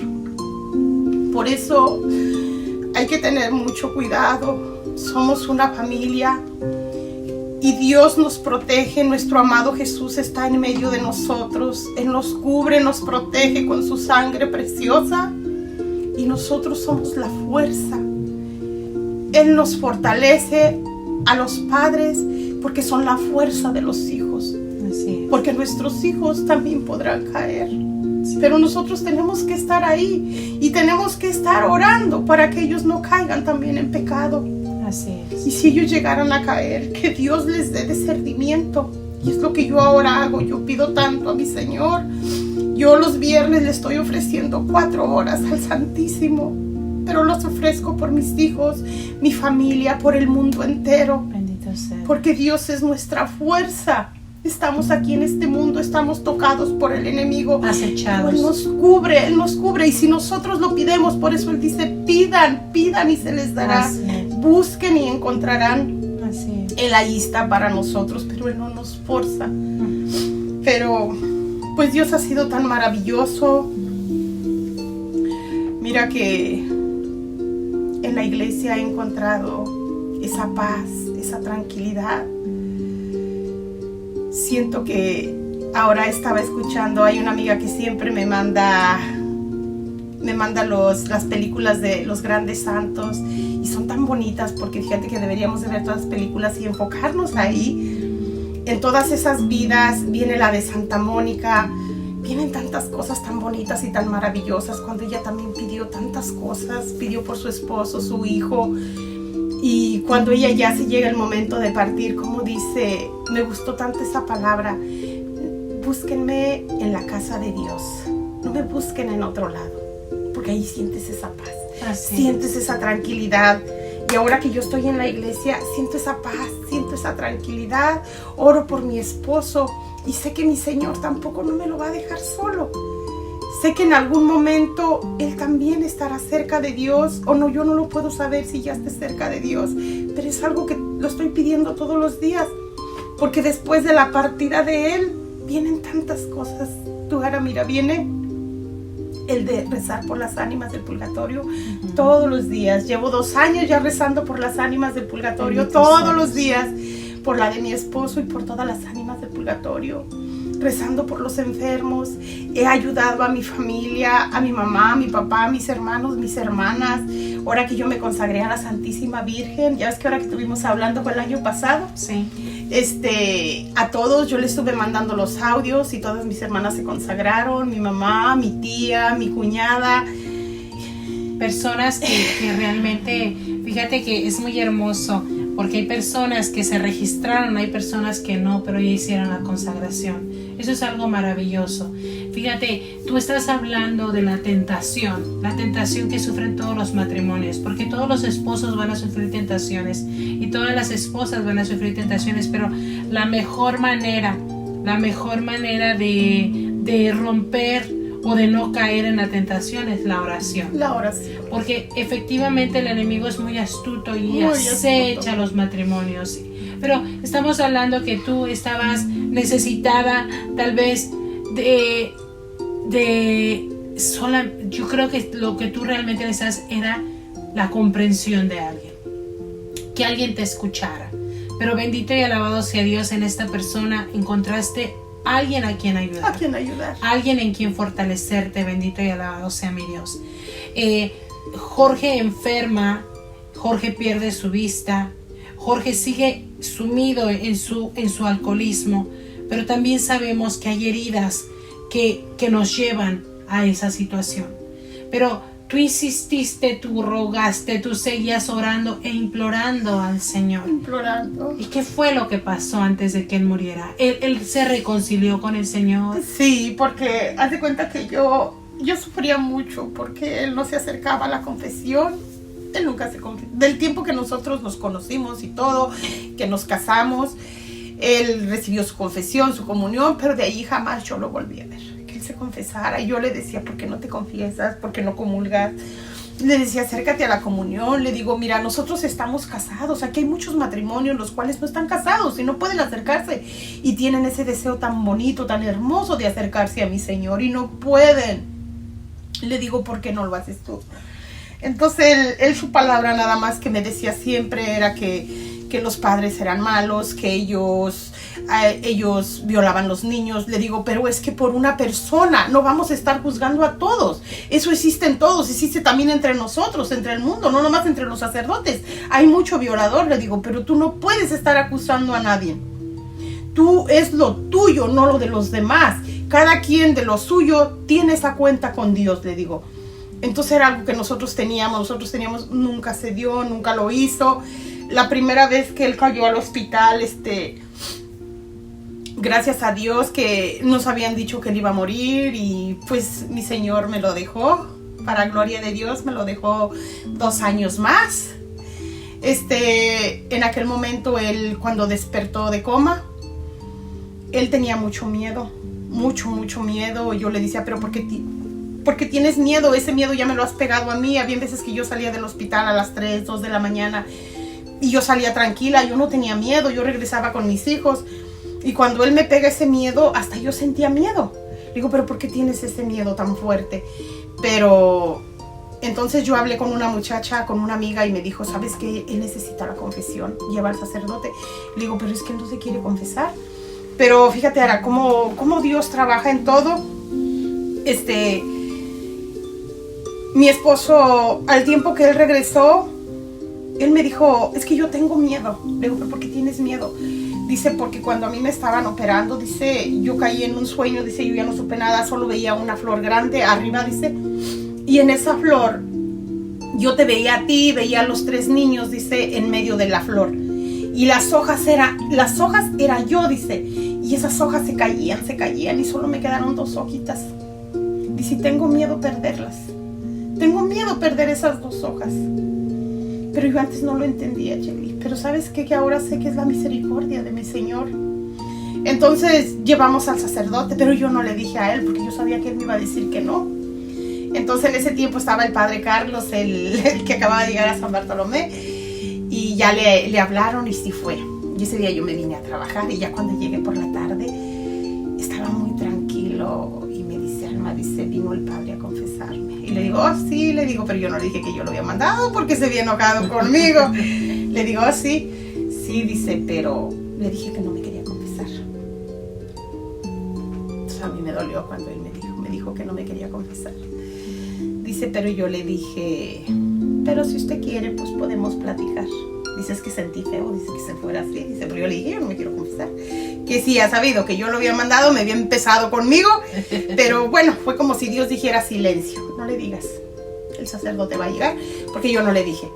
Por eso hay que tener mucho cuidado. Somos una familia y Dios nos protege. Nuestro amado Jesús está en medio de nosotros. Él nos cubre, nos protege con su sangre preciosa y nosotros somos la fuerza. Él nos fortalece a los padres porque son la fuerza de los hijos. Así es. Porque nuestros hijos también podrán caer. Sí. Pero nosotros tenemos que estar ahí y tenemos que estar orando para que ellos no caigan también en pecado. Así es. Y si ellos llegaran a caer, que Dios les dé discernimiento. Y es lo que yo ahora hago. Yo pido tanto a mi Señor. Yo los viernes le estoy ofreciendo 4 horas al Santísimo. Pero los ofrezco por mis hijos, mi familia, por el mundo entero. Bendito sea. Porque Dios es nuestra fuerza. Estamos aquí en este mundo, estamos tocados por el enemigo. Acechados. Él nos cubre. Y si nosotros lo pidemos, por eso Él dice, pidan y se les dará. Así es. Busquen y encontrarán. Así es. Él ahí está para nosotros, pero Él no nos forza. Pero, pues Dios ha sido tan maravilloso. Mira que en la iglesia he encontrado esa paz, esa tranquilidad. Siento que ahora estaba escuchando, hay una amiga que siempre me manda las películas de los grandes santos y son tan bonitas porque fíjate que deberíamos de ver todas las películas y enfocarnos ahí. En todas esas vidas viene la de Santa Mónica, vienen tantas cosas tan bonitas y tan maravillosas cuando ella también pidió tantas cosas, pidió por su esposo, su hijo. Y cuando ella ya se llega el momento de partir, como dice, me gustó tanto esa palabra, búsquenme en la casa de Dios, no me busquen en otro lado, porque ahí sientes esa paz, sientes esa tranquilidad. Y ahora que yo estoy en la iglesia, siento esa paz, siento esa tranquilidad, oro por mi esposo y sé que mi Señor tampoco no me lo va a dejar solo. Sé que en algún momento Él también estará cerca de Dios, o no, yo no lo puedo saber si ya esté cerca de Dios, pero es algo que lo estoy pidiendo todos los días, porque después de la partida de Él, vienen tantas cosas. Tú ahora mira, viene el de rezar por las ánimas del purgatorio todos los días. Llevo 2 años ya rezando por las ánimas del purgatorio todos los días, por la de mi esposo y por todas las ánimas del purgatorio. Rezando por los enfermos, he ayudado a mi familia, a mi mamá, a mi papá, a mis hermanos, mis hermanas. Ahora que yo me consagré a la Santísima Virgen, ya ves que ahora que estuvimos hablando fue el año pasado, Sí. A todos yo les estuve mandando los audios y todas mis hermanas se consagraron, mi mamá, mi tía, mi cuñada. Personas que realmente, fíjate que es muy hermoso, porque hay personas que se registraron, hay personas que no, pero ya hicieron la consagración. Eso es algo maravilloso. Fíjate, tú estás hablando de la tentación que sufren todos los matrimonios, porque todos los esposos van a sufrir tentaciones y todas las esposas van a sufrir tentaciones, pero la mejor manera de romper o de no caer en la tentación es la oración. La oración. Porque efectivamente el enemigo es muy astuto y Muy acecha astuto. los matrimonios. Pero estamos hablando que tú estabas necesitada tal vez yo creo que lo que tú realmente necesitas era la comprensión de alguien. Que alguien te escuchara. Pero bendito y alabado sea Dios, en esta persona encontraste alguien a quien ayudar. ¿A quién ayudar? Alguien en quien fortalecerte. Bendito y alabado sea mi Dios. Jorge enferma, Jorge pierde su vista, Jorge sigue sumido en su alcoholismo, pero también sabemos que hay heridas que nos llevan a esa situación. Pero tú insististe, tú rogaste, tú seguías orando e implorando al Señor. Implorando. ¿Y qué fue lo que pasó antes de que él muriera? ¿Él se reconcilió con el Señor? Sí, porque haz de cuenta que yo sufría mucho porque él no se acercaba a la confesión. Él nunca se confesó. Del tiempo que nosotros nos conocimos y todo, que nos casamos, él recibió su confesión, su comunión, pero de ahí jamás yo lo volví a ver. Que él se confesara. Y yo le decía, ¿por qué no te confiesas? ¿Por qué no comulgas? Le decía, acércate a la comunión. Le digo, mira, nosotros estamos casados. Aquí hay muchos matrimonios los cuales no están casados y no pueden acercarse. Y tienen ese deseo tan bonito, tan hermoso de acercarse a mi Señor y no pueden. Le digo, ¿por qué no lo haces tú? Entonces él su palabra nada más que me decía siempre era que los padres eran malos, que ellos violaban los niños. Le digo, pero es que por una persona no vamos a estar juzgando a todos. Eso existe en todos, existe también entre nosotros, entre el mundo, no nomás entre los sacerdotes. Hay mucho violador, le digo, pero tú no puedes estar acusando a nadie. Tú es lo tuyo, no lo de los demás. Cada quien de lo suyo tiene esa cuenta con Dios, le digo. Entonces era algo que nosotros teníamos, nunca se dio, nunca lo hizo. La primera vez que él cayó al hospital, gracias a Dios que nos habían dicho que él iba a morir y pues mi Señor me lo dejó, para gloria de Dios me lo dejó 2 años más. En aquel momento él, cuando despertó de coma, él tenía mucho miedo, mucho miedo. Yo le decía, pero ¿por qué tienes miedo? Ese miedo ya me lo has pegado a mí. Había veces que yo salía del hospital a las 3, 2 de la mañana y yo salía tranquila, yo no tenía miedo, yo regresaba con mis hijos. Y cuando él me pega ese miedo, hasta yo sentía miedo. Digo, pero ¿por qué tienes ese miedo tan fuerte? Pero entonces yo hablé con una muchacha, con una amiga y me dijo, ¿sabes qué? Él necesita la confesión, lleva al sacerdote. Le digo, pero es que él no se quiere confesar. Pero fíjate ahora cómo Dios trabaja en todo. Mi esposo, al tiempo que él regresó, él me dijo, es que yo tengo miedo. Le digo, ¿pero por qué tienes miedo? Dice, porque cuando a mí me estaban operando, dice, yo caí en un sueño, dice, yo ya no supe nada, solo veía una flor grande arriba, dice, y en esa flor yo te veía a ti, veía a los 3 niños, dice, en medio de la flor, y las hojas era yo, dice, y esas hojas se caían y solo me quedaron 2 hojitas. Dice, tengo miedo perderlas, tengo miedo perder esas 2 hojas. Pero yo antes no lo entendía, Jelly. Pero ¿sabes qué? Que ahora sé que es la misericordia de mi Señor. Entonces llevamos al sacerdote, pero yo no le dije a él porque yo sabía que él me iba a decir que no. Entonces en ese tiempo estaba el padre Carlos, el que acababa de llegar a San Bartolomé, y ya le hablaron y sí fue. Y ese día yo me vine a trabajar y ya cuando llegué por la tarde estaba muy tranquilo y me dice, Alma, dice, vino el padre a confesarme. Y le digo, oh, sí, le digo, pero yo no le dije que yo lo había mandado porque se había enojado conmigo. Le digo, oh, sí, dice, pero le dije que no me quería confesar. Entonces a mí me dolió cuando él me dijo que no me quería confesar. Dice, pero yo le dije, pero si usted quiere, pues podemos platicar. Dice, es que sentí feo, dice que se fuera así. Dice, pero yo le dije, yo no me quiero confesar. Que sí, ha sabido que yo lo había mandado, me había empezado conmigo. Pero bueno, fue como si Dios dijera, silencio, no le digas. El sacerdote va a llegar, porque yo no le dije.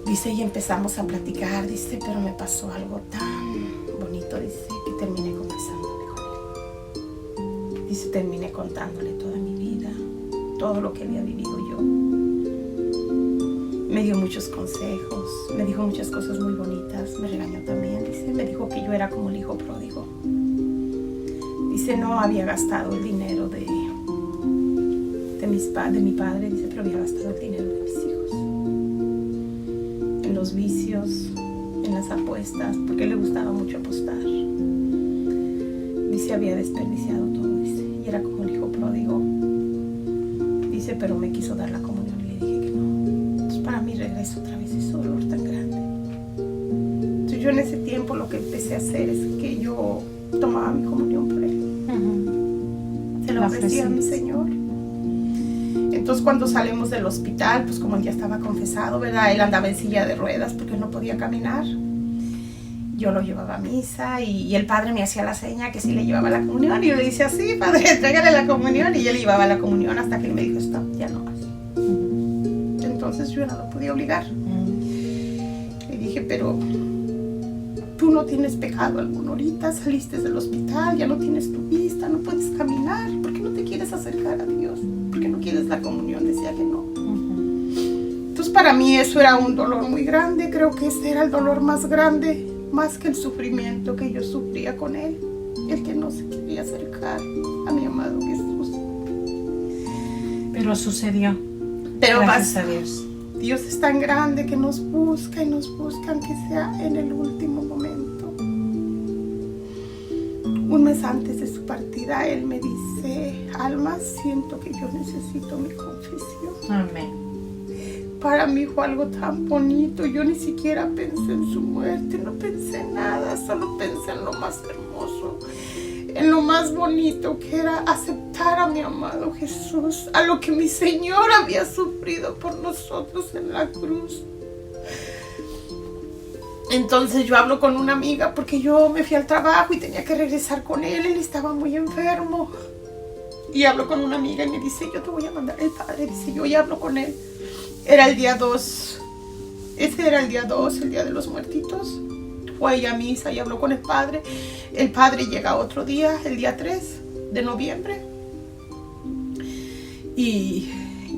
Dice, y empezamos a platicar, dice, pero me pasó algo tan bonito, dice, que terminé confesándome con él. Dice, terminé contándole toda mi vida, todo lo que había vivido yo. Me dio muchos consejos, me dijo muchas cosas muy bonitas, me regañó también, dice, me dijo que yo era como el hijo pródigo. Dice, no había gastado el dinero de mi padre, dice, pero había gastado el dinero de mis hijos. En los vicios, en las apuestas, porque le gustaba mucho apostar. Dice, había desperdiciado todo, dice, y era como el hijo pródigo. Dice, pero me quiso dar la comunión y le dije que no. Entonces para mí regreso otra vez ese dolor tan grande. Entonces yo en ese tiempo lo que empecé a hacer es que yo tomaba mi comunión por él. Se lo ofrecía a mi Señor. Entonces cuando salimos del hospital, pues como él ya estaba confesado, ¿verdad? Él andaba en silla de ruedas porque no podía caminar. Yo lo llevaba a misa y el padre me hacía la seña que sí le llevaba la comunión. Y yo le decía, sí, padre, entrégale la comunión. Y él le llevaba la comunión hasta que él me dijo, stop, ya no más. Entonces yo no lo podía obligar. Le dije, pero tú no tienes pecado alguno ahorita, saliste del hospital, ya no tienes tu vista, no puedes caminar. ¿Por qué no te quieres acercar a Dios? ¿Por qué no quieres la comunión? Decía que no. Entonces para mí eso era un dolor muy grande. Creo que ese era el dolor más grande, más que el sufrimiento que yo sufría con él. El que no se quería acercar a mi amado Jesús. Pero sucedió. Pero gracias a Dios. Dios es tan grande que nos busca y nos busca aunque sea en el último momento. Un mes antes de su partida, él me dice, Alma, siento que yo necesito mi confesión. Amén. Para mí fue algo tan bonito, yo ni siquiera pensé en su muerte, no pensé en nada, solo pensé en lo más hermoso, en lo más bonito que era aceptar a mi amado Jesús, a lo que mi Señor había sufrido por nosotros en la cruz. Entonces yo hablo con una amiga porque yo me fui al trabajo y tenía que regresar con él estaba muy enfermo. Y hablo con una amiga y me dice, yo te voy a mandar el padre, dice, yo ya hablo con él. Era el día 2 Ese era el día 2, el día de los muertitos. Fue ella a misa y habló con el padre. El padre llega otro día, el día 3 de noviembre. Y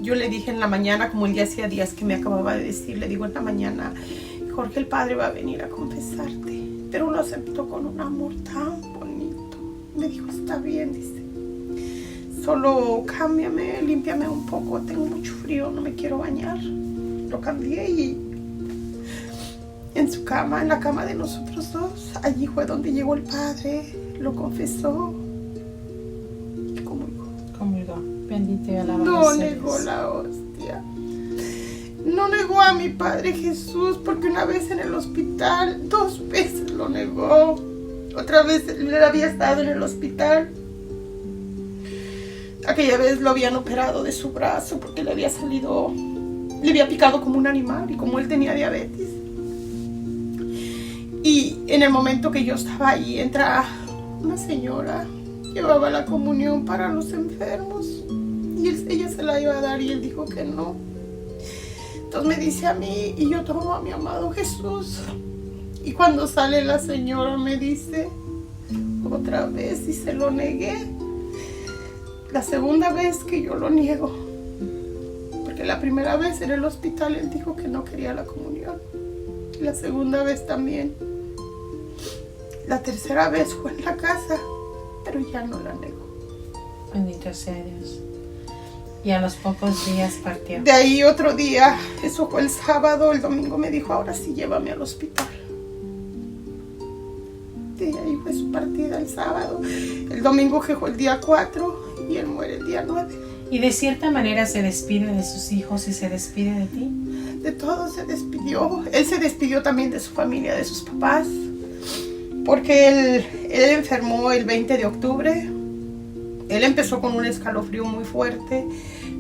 yo le dije en la mañana, como él ya hacía días que me acababa de decir, le digo en la mañana, Jorge, el padre va a venir a confesarte. Pero lo aceptó con un amor tan bonito. Me dijo, está bien, dice. Solo cámbiame, límpiame un poco, tengo mucho frío, no me quiero bañar. Lo cambié y en su cama, en la cama de nosotros dos, allí fue donde llegó el padre, lo confesó y comulgó. Comulgó. Bendito y alabado No seas. negó la hostia. No negó a mi Padre Jesús, porque una vez en el hospital, 2 veces lo negó. Otra vez él había estado en el hospital. Aquella vez lo habían operado de su brazo porque le había picado como un animal y como él tenía diabetes. Y en el momento que yo estaba ahí, entra una señora, llevaba la comunión para los enfermos y ella se la iba a dar y él dijo que no. Entonces me dice a mí y yo tomo a mi amado Jesús. Y cuando sale la señora me dice, otra vez, y se lo negué. La segunda vez que yo lo niego. Porque la primera vez en el hospital él dijo que no quería la comunión. Y la segunda vez también. La tercera vez fue en la casa, pero ya no la negó. Bendito sea Dios. Y a los pocos días partió. De ahí otro día, eso fue el sábado, el domingo me dijo, ahora sí llévame al hospital. De ahí fue su partida el sábado. El domingo que fue el día 4 y él muere el día 9. Y de cierta manera se despide de sus hijos y se despide de ti. De todos se despidió. Él se despidió también de su familia, de sus papás. Porque él enfermó el 20 de octubre. Él empezó con un escalofrío muy fuerte.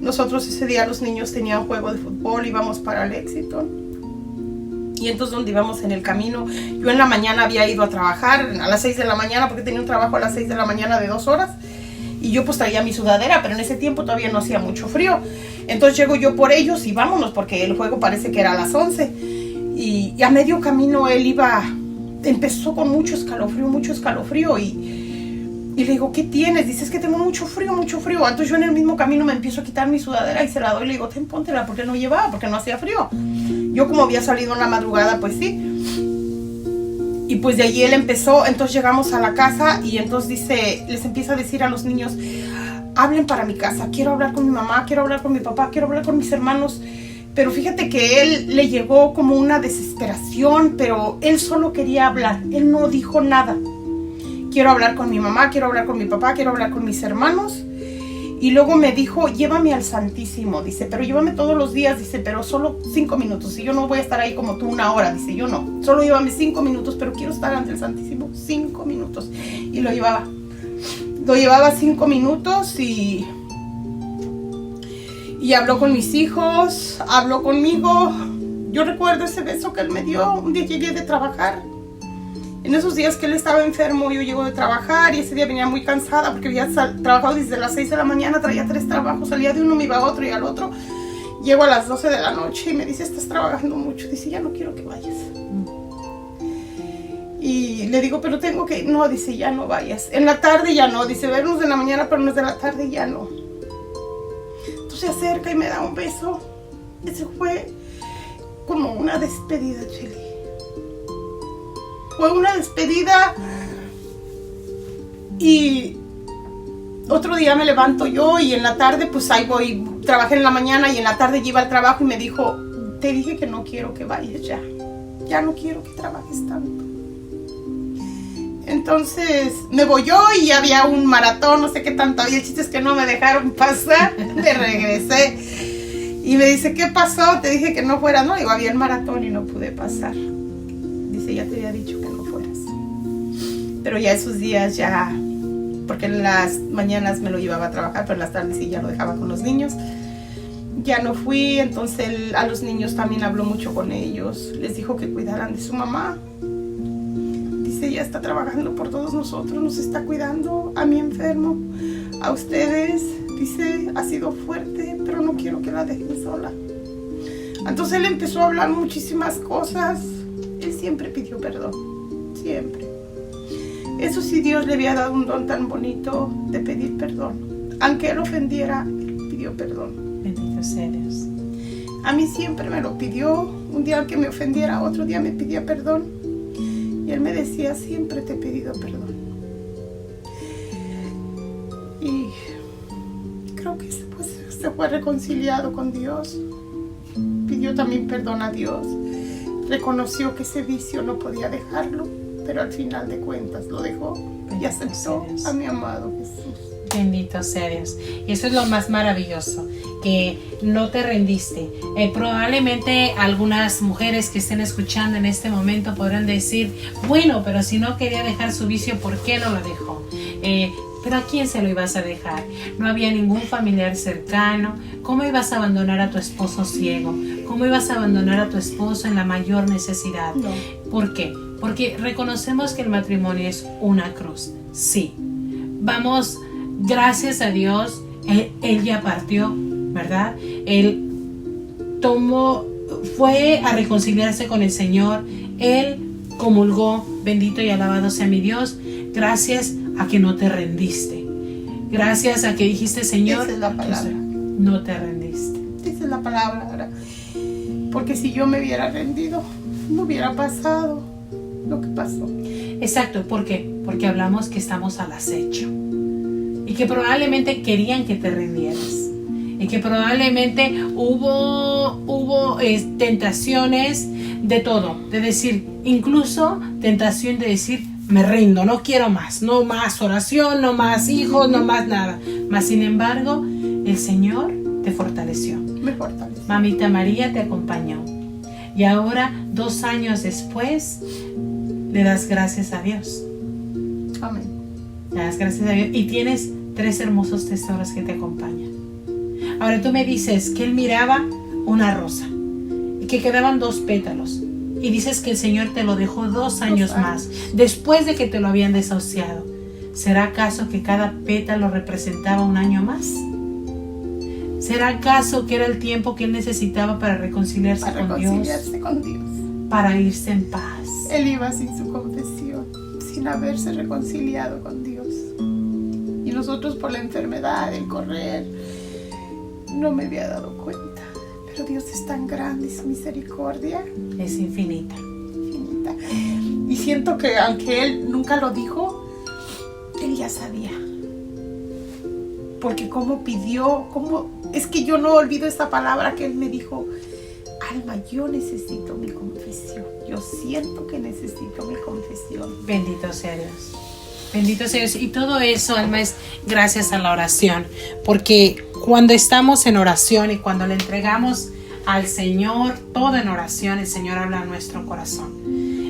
Nosotros ese día los niños tenían juego de fútbol, íbamos para el Lexington. Y entonces donde íbamos en el camino, yo en la mañana había ido a trabajar a las 6 de la mañana porque tenía un trabajo a las 6 de la mañana de 2 horas. Y yo pues traía mi sudadera, pero en ese tiempo todavía no hacía mucho frío. Entonces llego yo por ellos y vámonos porque el juego parece que era a las 11. Y a medio camino él empezó con mucho escalofrío y le digo, ¿qué tienes? Dice, es que tengo mucho frío. Entonces yo en el mismo camino me empiezo a quitar mi sudadera y se la doy y le digo, póntela, porque no llevaba, porque no hacía frío. Yo como había salido en la madrugada, pues sí. Y pues de allí él empezó, entonces llegamos a la casa y entonces les empieza a decir a los niños, hablen para mi casa, quiero hablar con mi mamá, quiero hablar con mi papá, quiero hablar con mis hermanos. Pero fíjate que él le llegó como una desesperación, pero él solo quería hablar, él no dijo nada. Quiero hablar con mi mamá, quiero hablar con mi papá, quiero hablar con mis hermanos. Y luego me dijo, llévame al Santísimo, dice, pero llévame todos los días, dice, pero solo 5 minutos. Y yo no voy a estar ahí como tú 1 hora, dice, yo no. Solo llévame 5 minutos, pero quiero estar ante el Santísimo 5 minutos. Y lo llevaba. Lo llevaba 5 minutos y habló con mis hijos, habló conmigo. Yo recuerdo ese beso que él me dio. Un día llegué de trabajar. En esos días que él estaba enfermo, yo llego de trabajar y ese día venía muy cansada porque había trabajado desde las 6 de la mañana, traía 3 trabajos, salía de uno, me iba a otro y al otro. Llego a las 12 de la noche y me dice, estás trabajando mucho. Dice, ya no quiero que vayas. Y le digo, pero tengo que ir. No, dice, ya no vayas. En la tarde ya no. Dice, vernos de la mañana, pero no es de la tarde, ya no. Entonces se acerca y me da un beso. Ese fue como una despedida, Cheli. Fue una despedida y otro día me levanto yo y en la tarde pues ahí voy, trabajé en la mañana y en la tarde iba al trabajo y me dijo, te dije que no quiero que vayas ya no quiero que trabajes tanto. Entonces me voy yo y había un maratón, no sé qué tanto había, el chiste es que no me dejaron pasar, me regresé y me dice, ¿qué pasó? Te dije que no fueras, no, digo, había el maratón y no pude pasar. Dice, ya te había dicho que no fueras. Pero ya esos días ya, porque en las mañanas me lo llevaba a trabajar, pero en las tardes sí ya lo dejaba con los niños. Ya no fui, entonces él, a los niños también habló mucho con ellos. Les dijo que cuidaran de su mamá. Dice, ella está trabajando por todos nosotros, nos está cuidando, a mi enfermo, a ustedes. Dice, ha sido fuerte, pero no quiero que la dejen sola. Entonces él empezó a hablar muchísimas cosas. Él siempre pidió perdón, siempre. Eso sí, Dios le había dado un don tan bonito de pedir perdón. Aunque él ofendiera, él pidió perdón. Bendito sea Dios. A mí siempre me lo pidió. Un día que me ofendiera, otro día me pedía perdón. Y él me decía, siempre te he pedido perdón. Y creo que se fue reconciliado con Dios. Pidió también perdón a Dios. Reconoció que ese vicio no podía dejarlo, pero al final de cuentas lo dejó y aceptó a mi amado Jesús. Bendito sea Dios. Y eso es lo más maravilloso, que no te rendiste. Probablemente algunas mujeres que estén escuchando en este momento podrán decir, bueno, pero si no quería dejar su vicio, ¿por qué no lo dejó? Pero ¿a quién se lo ibas a dejar? No había ningún familiar cercano. ¿Cómo ibas a abandonar a tu esposo ciego? ¿Cómo ibas a abandonar a tu esposo en la mayor necesidad? No. ¿Por qué? Porque reconocemos que el matrimonio es una cruz. Sí. Vamos, gracias a Dios, él ya partió, ¿verdad? Él fue a reconciliarse con el Señor. Él comulgó, bendito y alabado sea mi Dios, gracias a que no te rendiste. Gracias a que dijiste, Señor, esa es la palabra. No te rendiste. Esa es la palabra ahora. Porque si yo me hubiera rendido, no hubiera pasado lo que pasó. Exacto, ¿por qué? Porque hablamos que estamos al acecho y que probablemente querían que te rindieras y que probablemente hubo tentaciones de todo, de decir, incluso tentación de decir, me rindo, no quiero más, no más oración, no más hijos, no más nada. Mas sin embargo, el Señor te fortaleció. Me fortaleció. Mamita María te acompañó. Y ahora, 2 años después, le das gracias a Dios. Amén. Le das gracias a Dios. Y tienes 3 hermosos tesoros que te acompañan. Ahora tú me dices que él miraba una rosa y que quedaban 2 pétalos. Y dices que el Señor te lo dejó 2 años más, después de que te lo habían desahuciado. ¿Será acaso que cada pétalo representaba 1 año más? ¿Será acaso que era el tiempo que él necesitaba para reconciliarse con Dios? Para irse en paz. Él iba sin su confesión, sin haberse reconciliado con Dios. Y nosotros por la enfermedad, el correr, no me había dado cuenta. Pero Dios es tan grande y su misericordia es infinita. Infinita. Y siento que aunque él nunca lo dijo, él ya sabía. Porque es que yo no olvido esta palabra que él me dijo, Alma, yo necesito mi confesión. Yo siento que necesito mi confesión. Bendito sea Dios. Bendito sea Dios. Y todo eso, Alma, es gracias a la oración. Porque cuando estamos en oración y cuando le entregamos al Señor todo en oración, el Señor habla a nuestro corazón.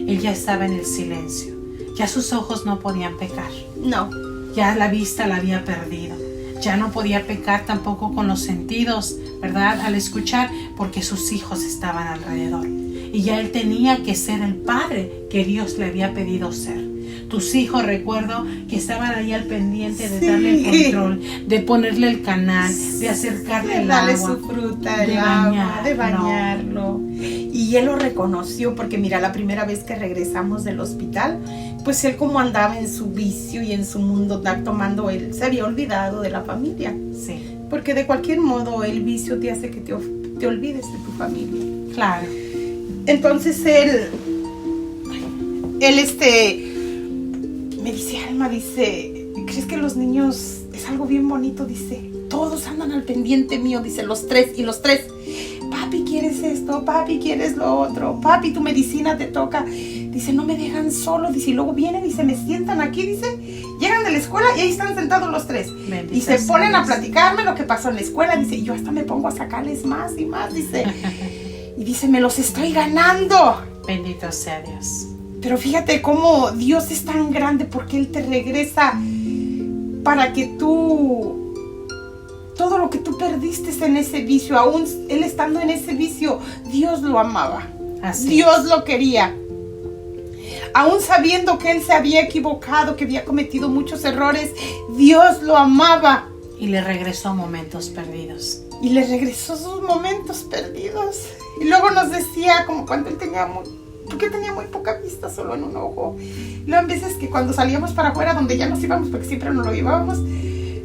Él ya estaba en el silencio. Ya sus ojos no podían pecar. No. Ya la vista la había perdido. Ya no podía pecar tampoco con los sentidos, ¿verdad? Al escuchar, porque sus hijos estaban alrededor. Y ya él tenía que ser el padre que Dios le había pedido ser. Tus hijos, recuerdo que estaban ahí al pendiente de darle el control, de ponerle el canal, de acercarle el darle agua, su fruta, el agua, de bañarlo. Y él lo reconoció porque mira, la primera vez que regresamos del hospital, pues él como andaba en su vicio y en su mundo tomando, él se había olvidado de la familia. Sí. Porque de cualquier modo el vicio te hace que te olvides de tu familia. Claro. Entonces él me dice, Alma, dice, ¿crees que los niños es algo bien bonito? Dice, todos andan al pendiente mío, dice, los 3, papi, ¿quieres esto? Papi, ¿quieres lo otro? Papi, tu medicina te toca. Dice, no me dejan solo, dice, y luego vienen, dice, me sientan aquí, dice, llegan de la escuela y ahí están sentados los 3. Bendito y se ponen Dios. a platicarme lo que pasó en la escuela, dice, y yo hasta me pongo a sacarles más y más, dice, y dice, me los estoy ganando. Bendito sea Dios. Pero fíjate cómo Dios es tan grande porque Él te regresa para que tú, todo lo que tú perdiste en ese vicio, aún Él estando en ese vicio, Dios lo amaba. Así Dios lo quería. Aún sabiendo que Él se había equivocado, que había cometido muchos errores, Dios lo amaba. Y le regresó momentos perdidos. Y le regresó sus momentos perdidos. Y luego nos decía, como cuando él tenía porque tenía muy poca vista, solo en un ojo. Y luego, en veces que cuando salíamos para afuera, donde ya nos íbamos, porque siempre nos lo llevábamos,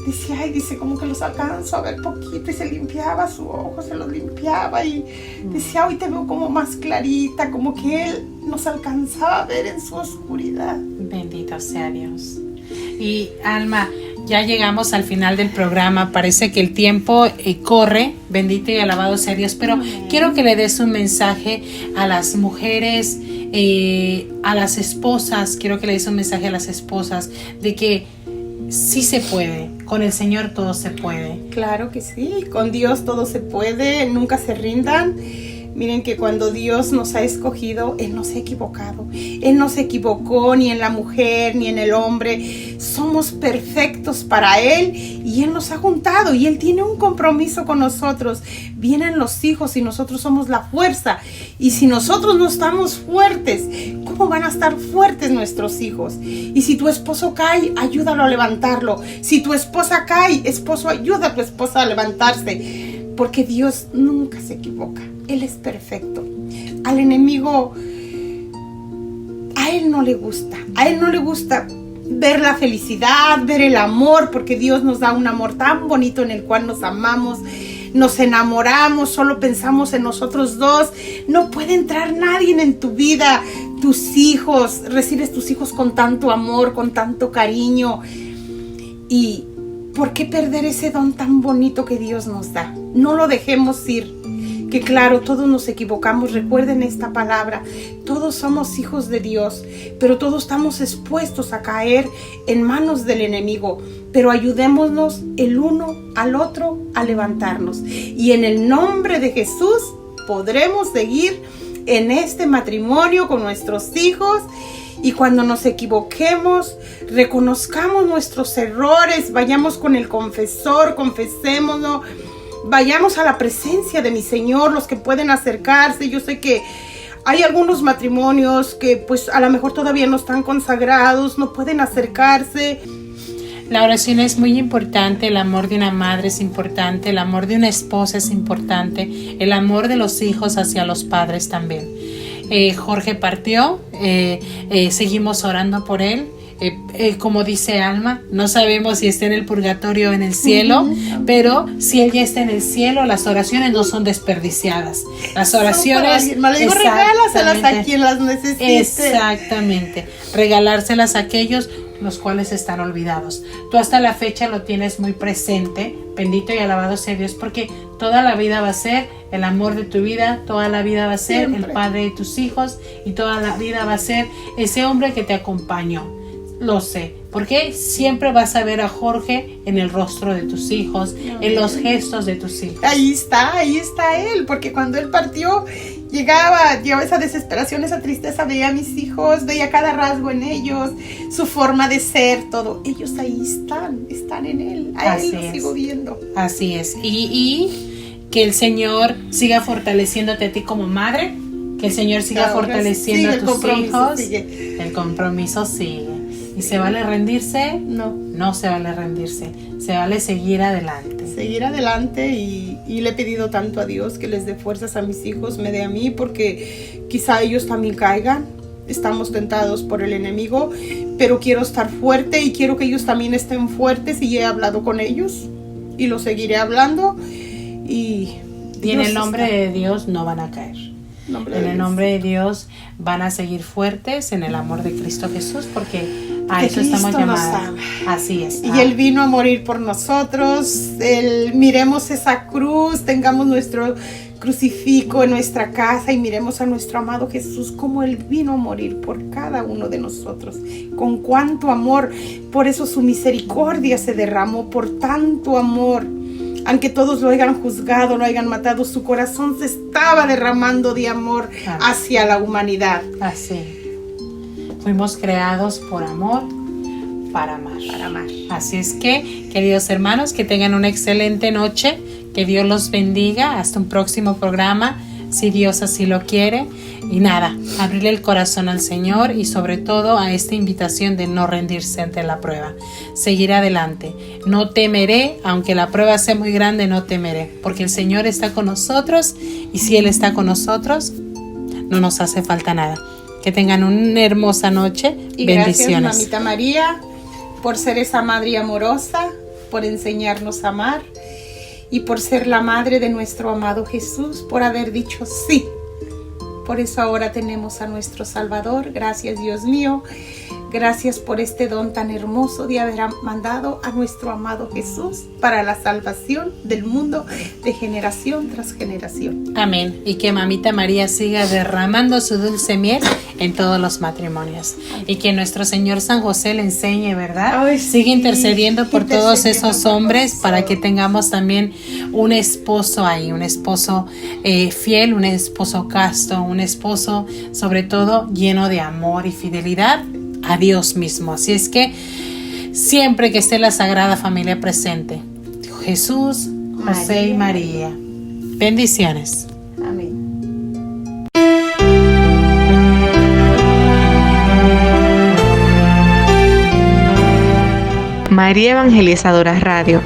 decía, ay, dice, como que los alcanzo a ver poquito. Y se limpiaba su ojo, se los limpiaba. Y decía, hoy te veo como más clarita, como que él nos alcanzaba a ver en su oscuridad. Bendito sea Dios. Y Alma, ya llegamos al final del programa. Parece que el tiempo corre. Bendito y alabado sea Dios. Pero quiero que le des un mensaje a las mujeres, a las esposas. Quiero que le des un mensaje a las esposas de que sí se puede. Con el Señor todo se puede. Claro que sí. Con Dios todo se puede. Nunca se rindan. Miren que cuando Dios nos ha escogido, Él no se ha equivocado. Él no se equivocó ni en la mujer ni en el hombre. Somos perfectos para Él y Él nos ha juntado y Él tiene un compromiso con nosotros. Vienen los hijos y nosotros somos la fuerza. Y si nosotros no estamos fuertes, ¿cómo van a estar fuertes nuestros hijos? Y si tu esposo cae, ayúdalo a levantarlo. Si tu esposa cae, esposo, ayuda a tu esposa a levantarse. Porque Dios nunca se equivoca. Él es perfecto. Al enemigo, a él no le gusta. A él no le gusta ver la felicidad, ver el amor, porque Dios nos da un amor tan bonito en el cual nos amamos, nos enamoramos, solo pensamos en nosotros dos. No puede entrar nadie en tu vida. Tus hijos, recibes tus hijos con tanto amor, con tanto cariño. Y ¿por qué perder ese don tan bonito que Dios nos da? No lo dejemos ir. Que claro, todos nos equivocamos. Recuerden esta palabra. Todos somos hijos de Dios, pero todos estamos expuestos a caer en manos del enemigo. Pero ayudémonos el uno al otro a levantarnos. Y en el nombre de Jesús podremos seguir en este matrimonio con nuestros hijos. Y cuando nos equivoquemos, reconozcamos nuestros errores, vayamos con el confesor, confesémonos, vayamos a la presencia de mi Señor, los que pueden acercarse. Yo sé que hay algunos matrimonios que pues a lo mejor todavía no están consagrados, no pueden acercarse. La oración es muy importante, el amor de una madre es importante, el amor de una esposa es importante, el amor de los hijos hacia los padres también. Jorge partió, seguimos orando por él. Como dice Alma, no sabemos si está en el purgatorio o en el cielo, pero si él ya está en el cielo, las oraciones no son desperdiciadas. Las oraciones, regálaselas a quien las necesite. Exactamente, regalárselas a aquellos los cuales están olvidados. Tú hasta la fecha lo tienes muy presente. Bendito y alabado sea Dios, porque toda la vida va a ser el amor de tu vida, toda la vida va a ser siempre el padre de tus hijos, y toda la vida va a ser ese hombre que te acompañó. Lo sé, porque siempre vas a ver a Jorge en el rostro de tus hijos, en los gestos de tus hijos. Ahí está él, porque cuando él partió, llegaba esa desesperación, esa tristeza, veía a mis hijos, veía cada rasgo en ellos, su forma de ser, todo. Ellos ahí están en él, a él lo sigo viendo. Así es, y que el Señor siga fortaleciéndote a ti como madre, que el Señor siga fortaleciendo a tus hijos. El compromiso sigue. ¿Y se vale rendirse? No se vale rendirse. Se vale seguir adelante. Seguir adelante y le he pedido tanto a Dios que les dé fuerzas a mis hijos, me dé a mí, porque quizá ellos también caigan. Estamos tentados por el enemigo, pero quiero estar fuerte y quiero que ellos también estén fuertes, y he hablado con ellos y lo seguiré hablando. Y en el nombre de Dios no van a caer. En el nombre de Dios van a seguir fuertes en el amor de Cristo Jesús, porque a eso estamos llamados. Así es. Y Él vino a morir por nosotros. Miremos esa cruz, tengamos nuestro crucifijo en nuestra casa y miremos a nuestro amado Jesús, como Él vino a morir por cada uno de nosotros. Con cuánto amor. Por eso su misericordia se derramó, por tanto amor. Aunque todos lo hayan juzgado, lo hayan matado, su corazón se estaba derramando de amor hacia la humanidad. Así. Fuimos creados por amor, para amar. Así es que, queridos hermanos, que tengan una excelente noche. Que Dios los bendiga. Hasta un próximo programa. si Dios así lo quiere. Y nada, abrirle el corazón al Señor y sobre todo a esta invitación de no rendirse ante la prueba. Seguir adelante. No temeré, aunque la prueba sea muy grande, no temeré, porque el Señor está con nosotros y si Él está con nosotros, no nos hace falta nada. Que tengan una hermosa noche. Y bendiciones. Gracias, Mamita María, por ser esa madre amorosa, por enseñarnos a amar y por ser la madre de nuestro amado Jesús, por haber dicho sí. Por eso ahora tenemos a nuestro Salvador. Gracias, Dios mío. Gracias por este don tan hermoso de haber mandado a nuestro amado Jesús para la salvación del mundo de generación tras generación. Amén. Y que Mamita María siga derramando su dulce miel en todos los matrimonios. Y que nuestro Señor San José le enseñe, ¿verdad? Ay, sigue sí, intercediendo por todos intercediendo esos por hombres todos. para que tengamos también un esposo ahí, un esposo fiel, un esposo casto, un esposo sobre todo lleno de amor y fidelidad a Dios mismo. Así es que siempre que esté la Sagrada Familia presente, Jesús, José y María. Bendiciones. Amén. María Evangelizadora Radio,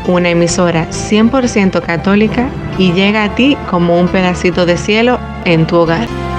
una emisora 100% católica y llega a ti como un pedacito de cielo en tu hogar.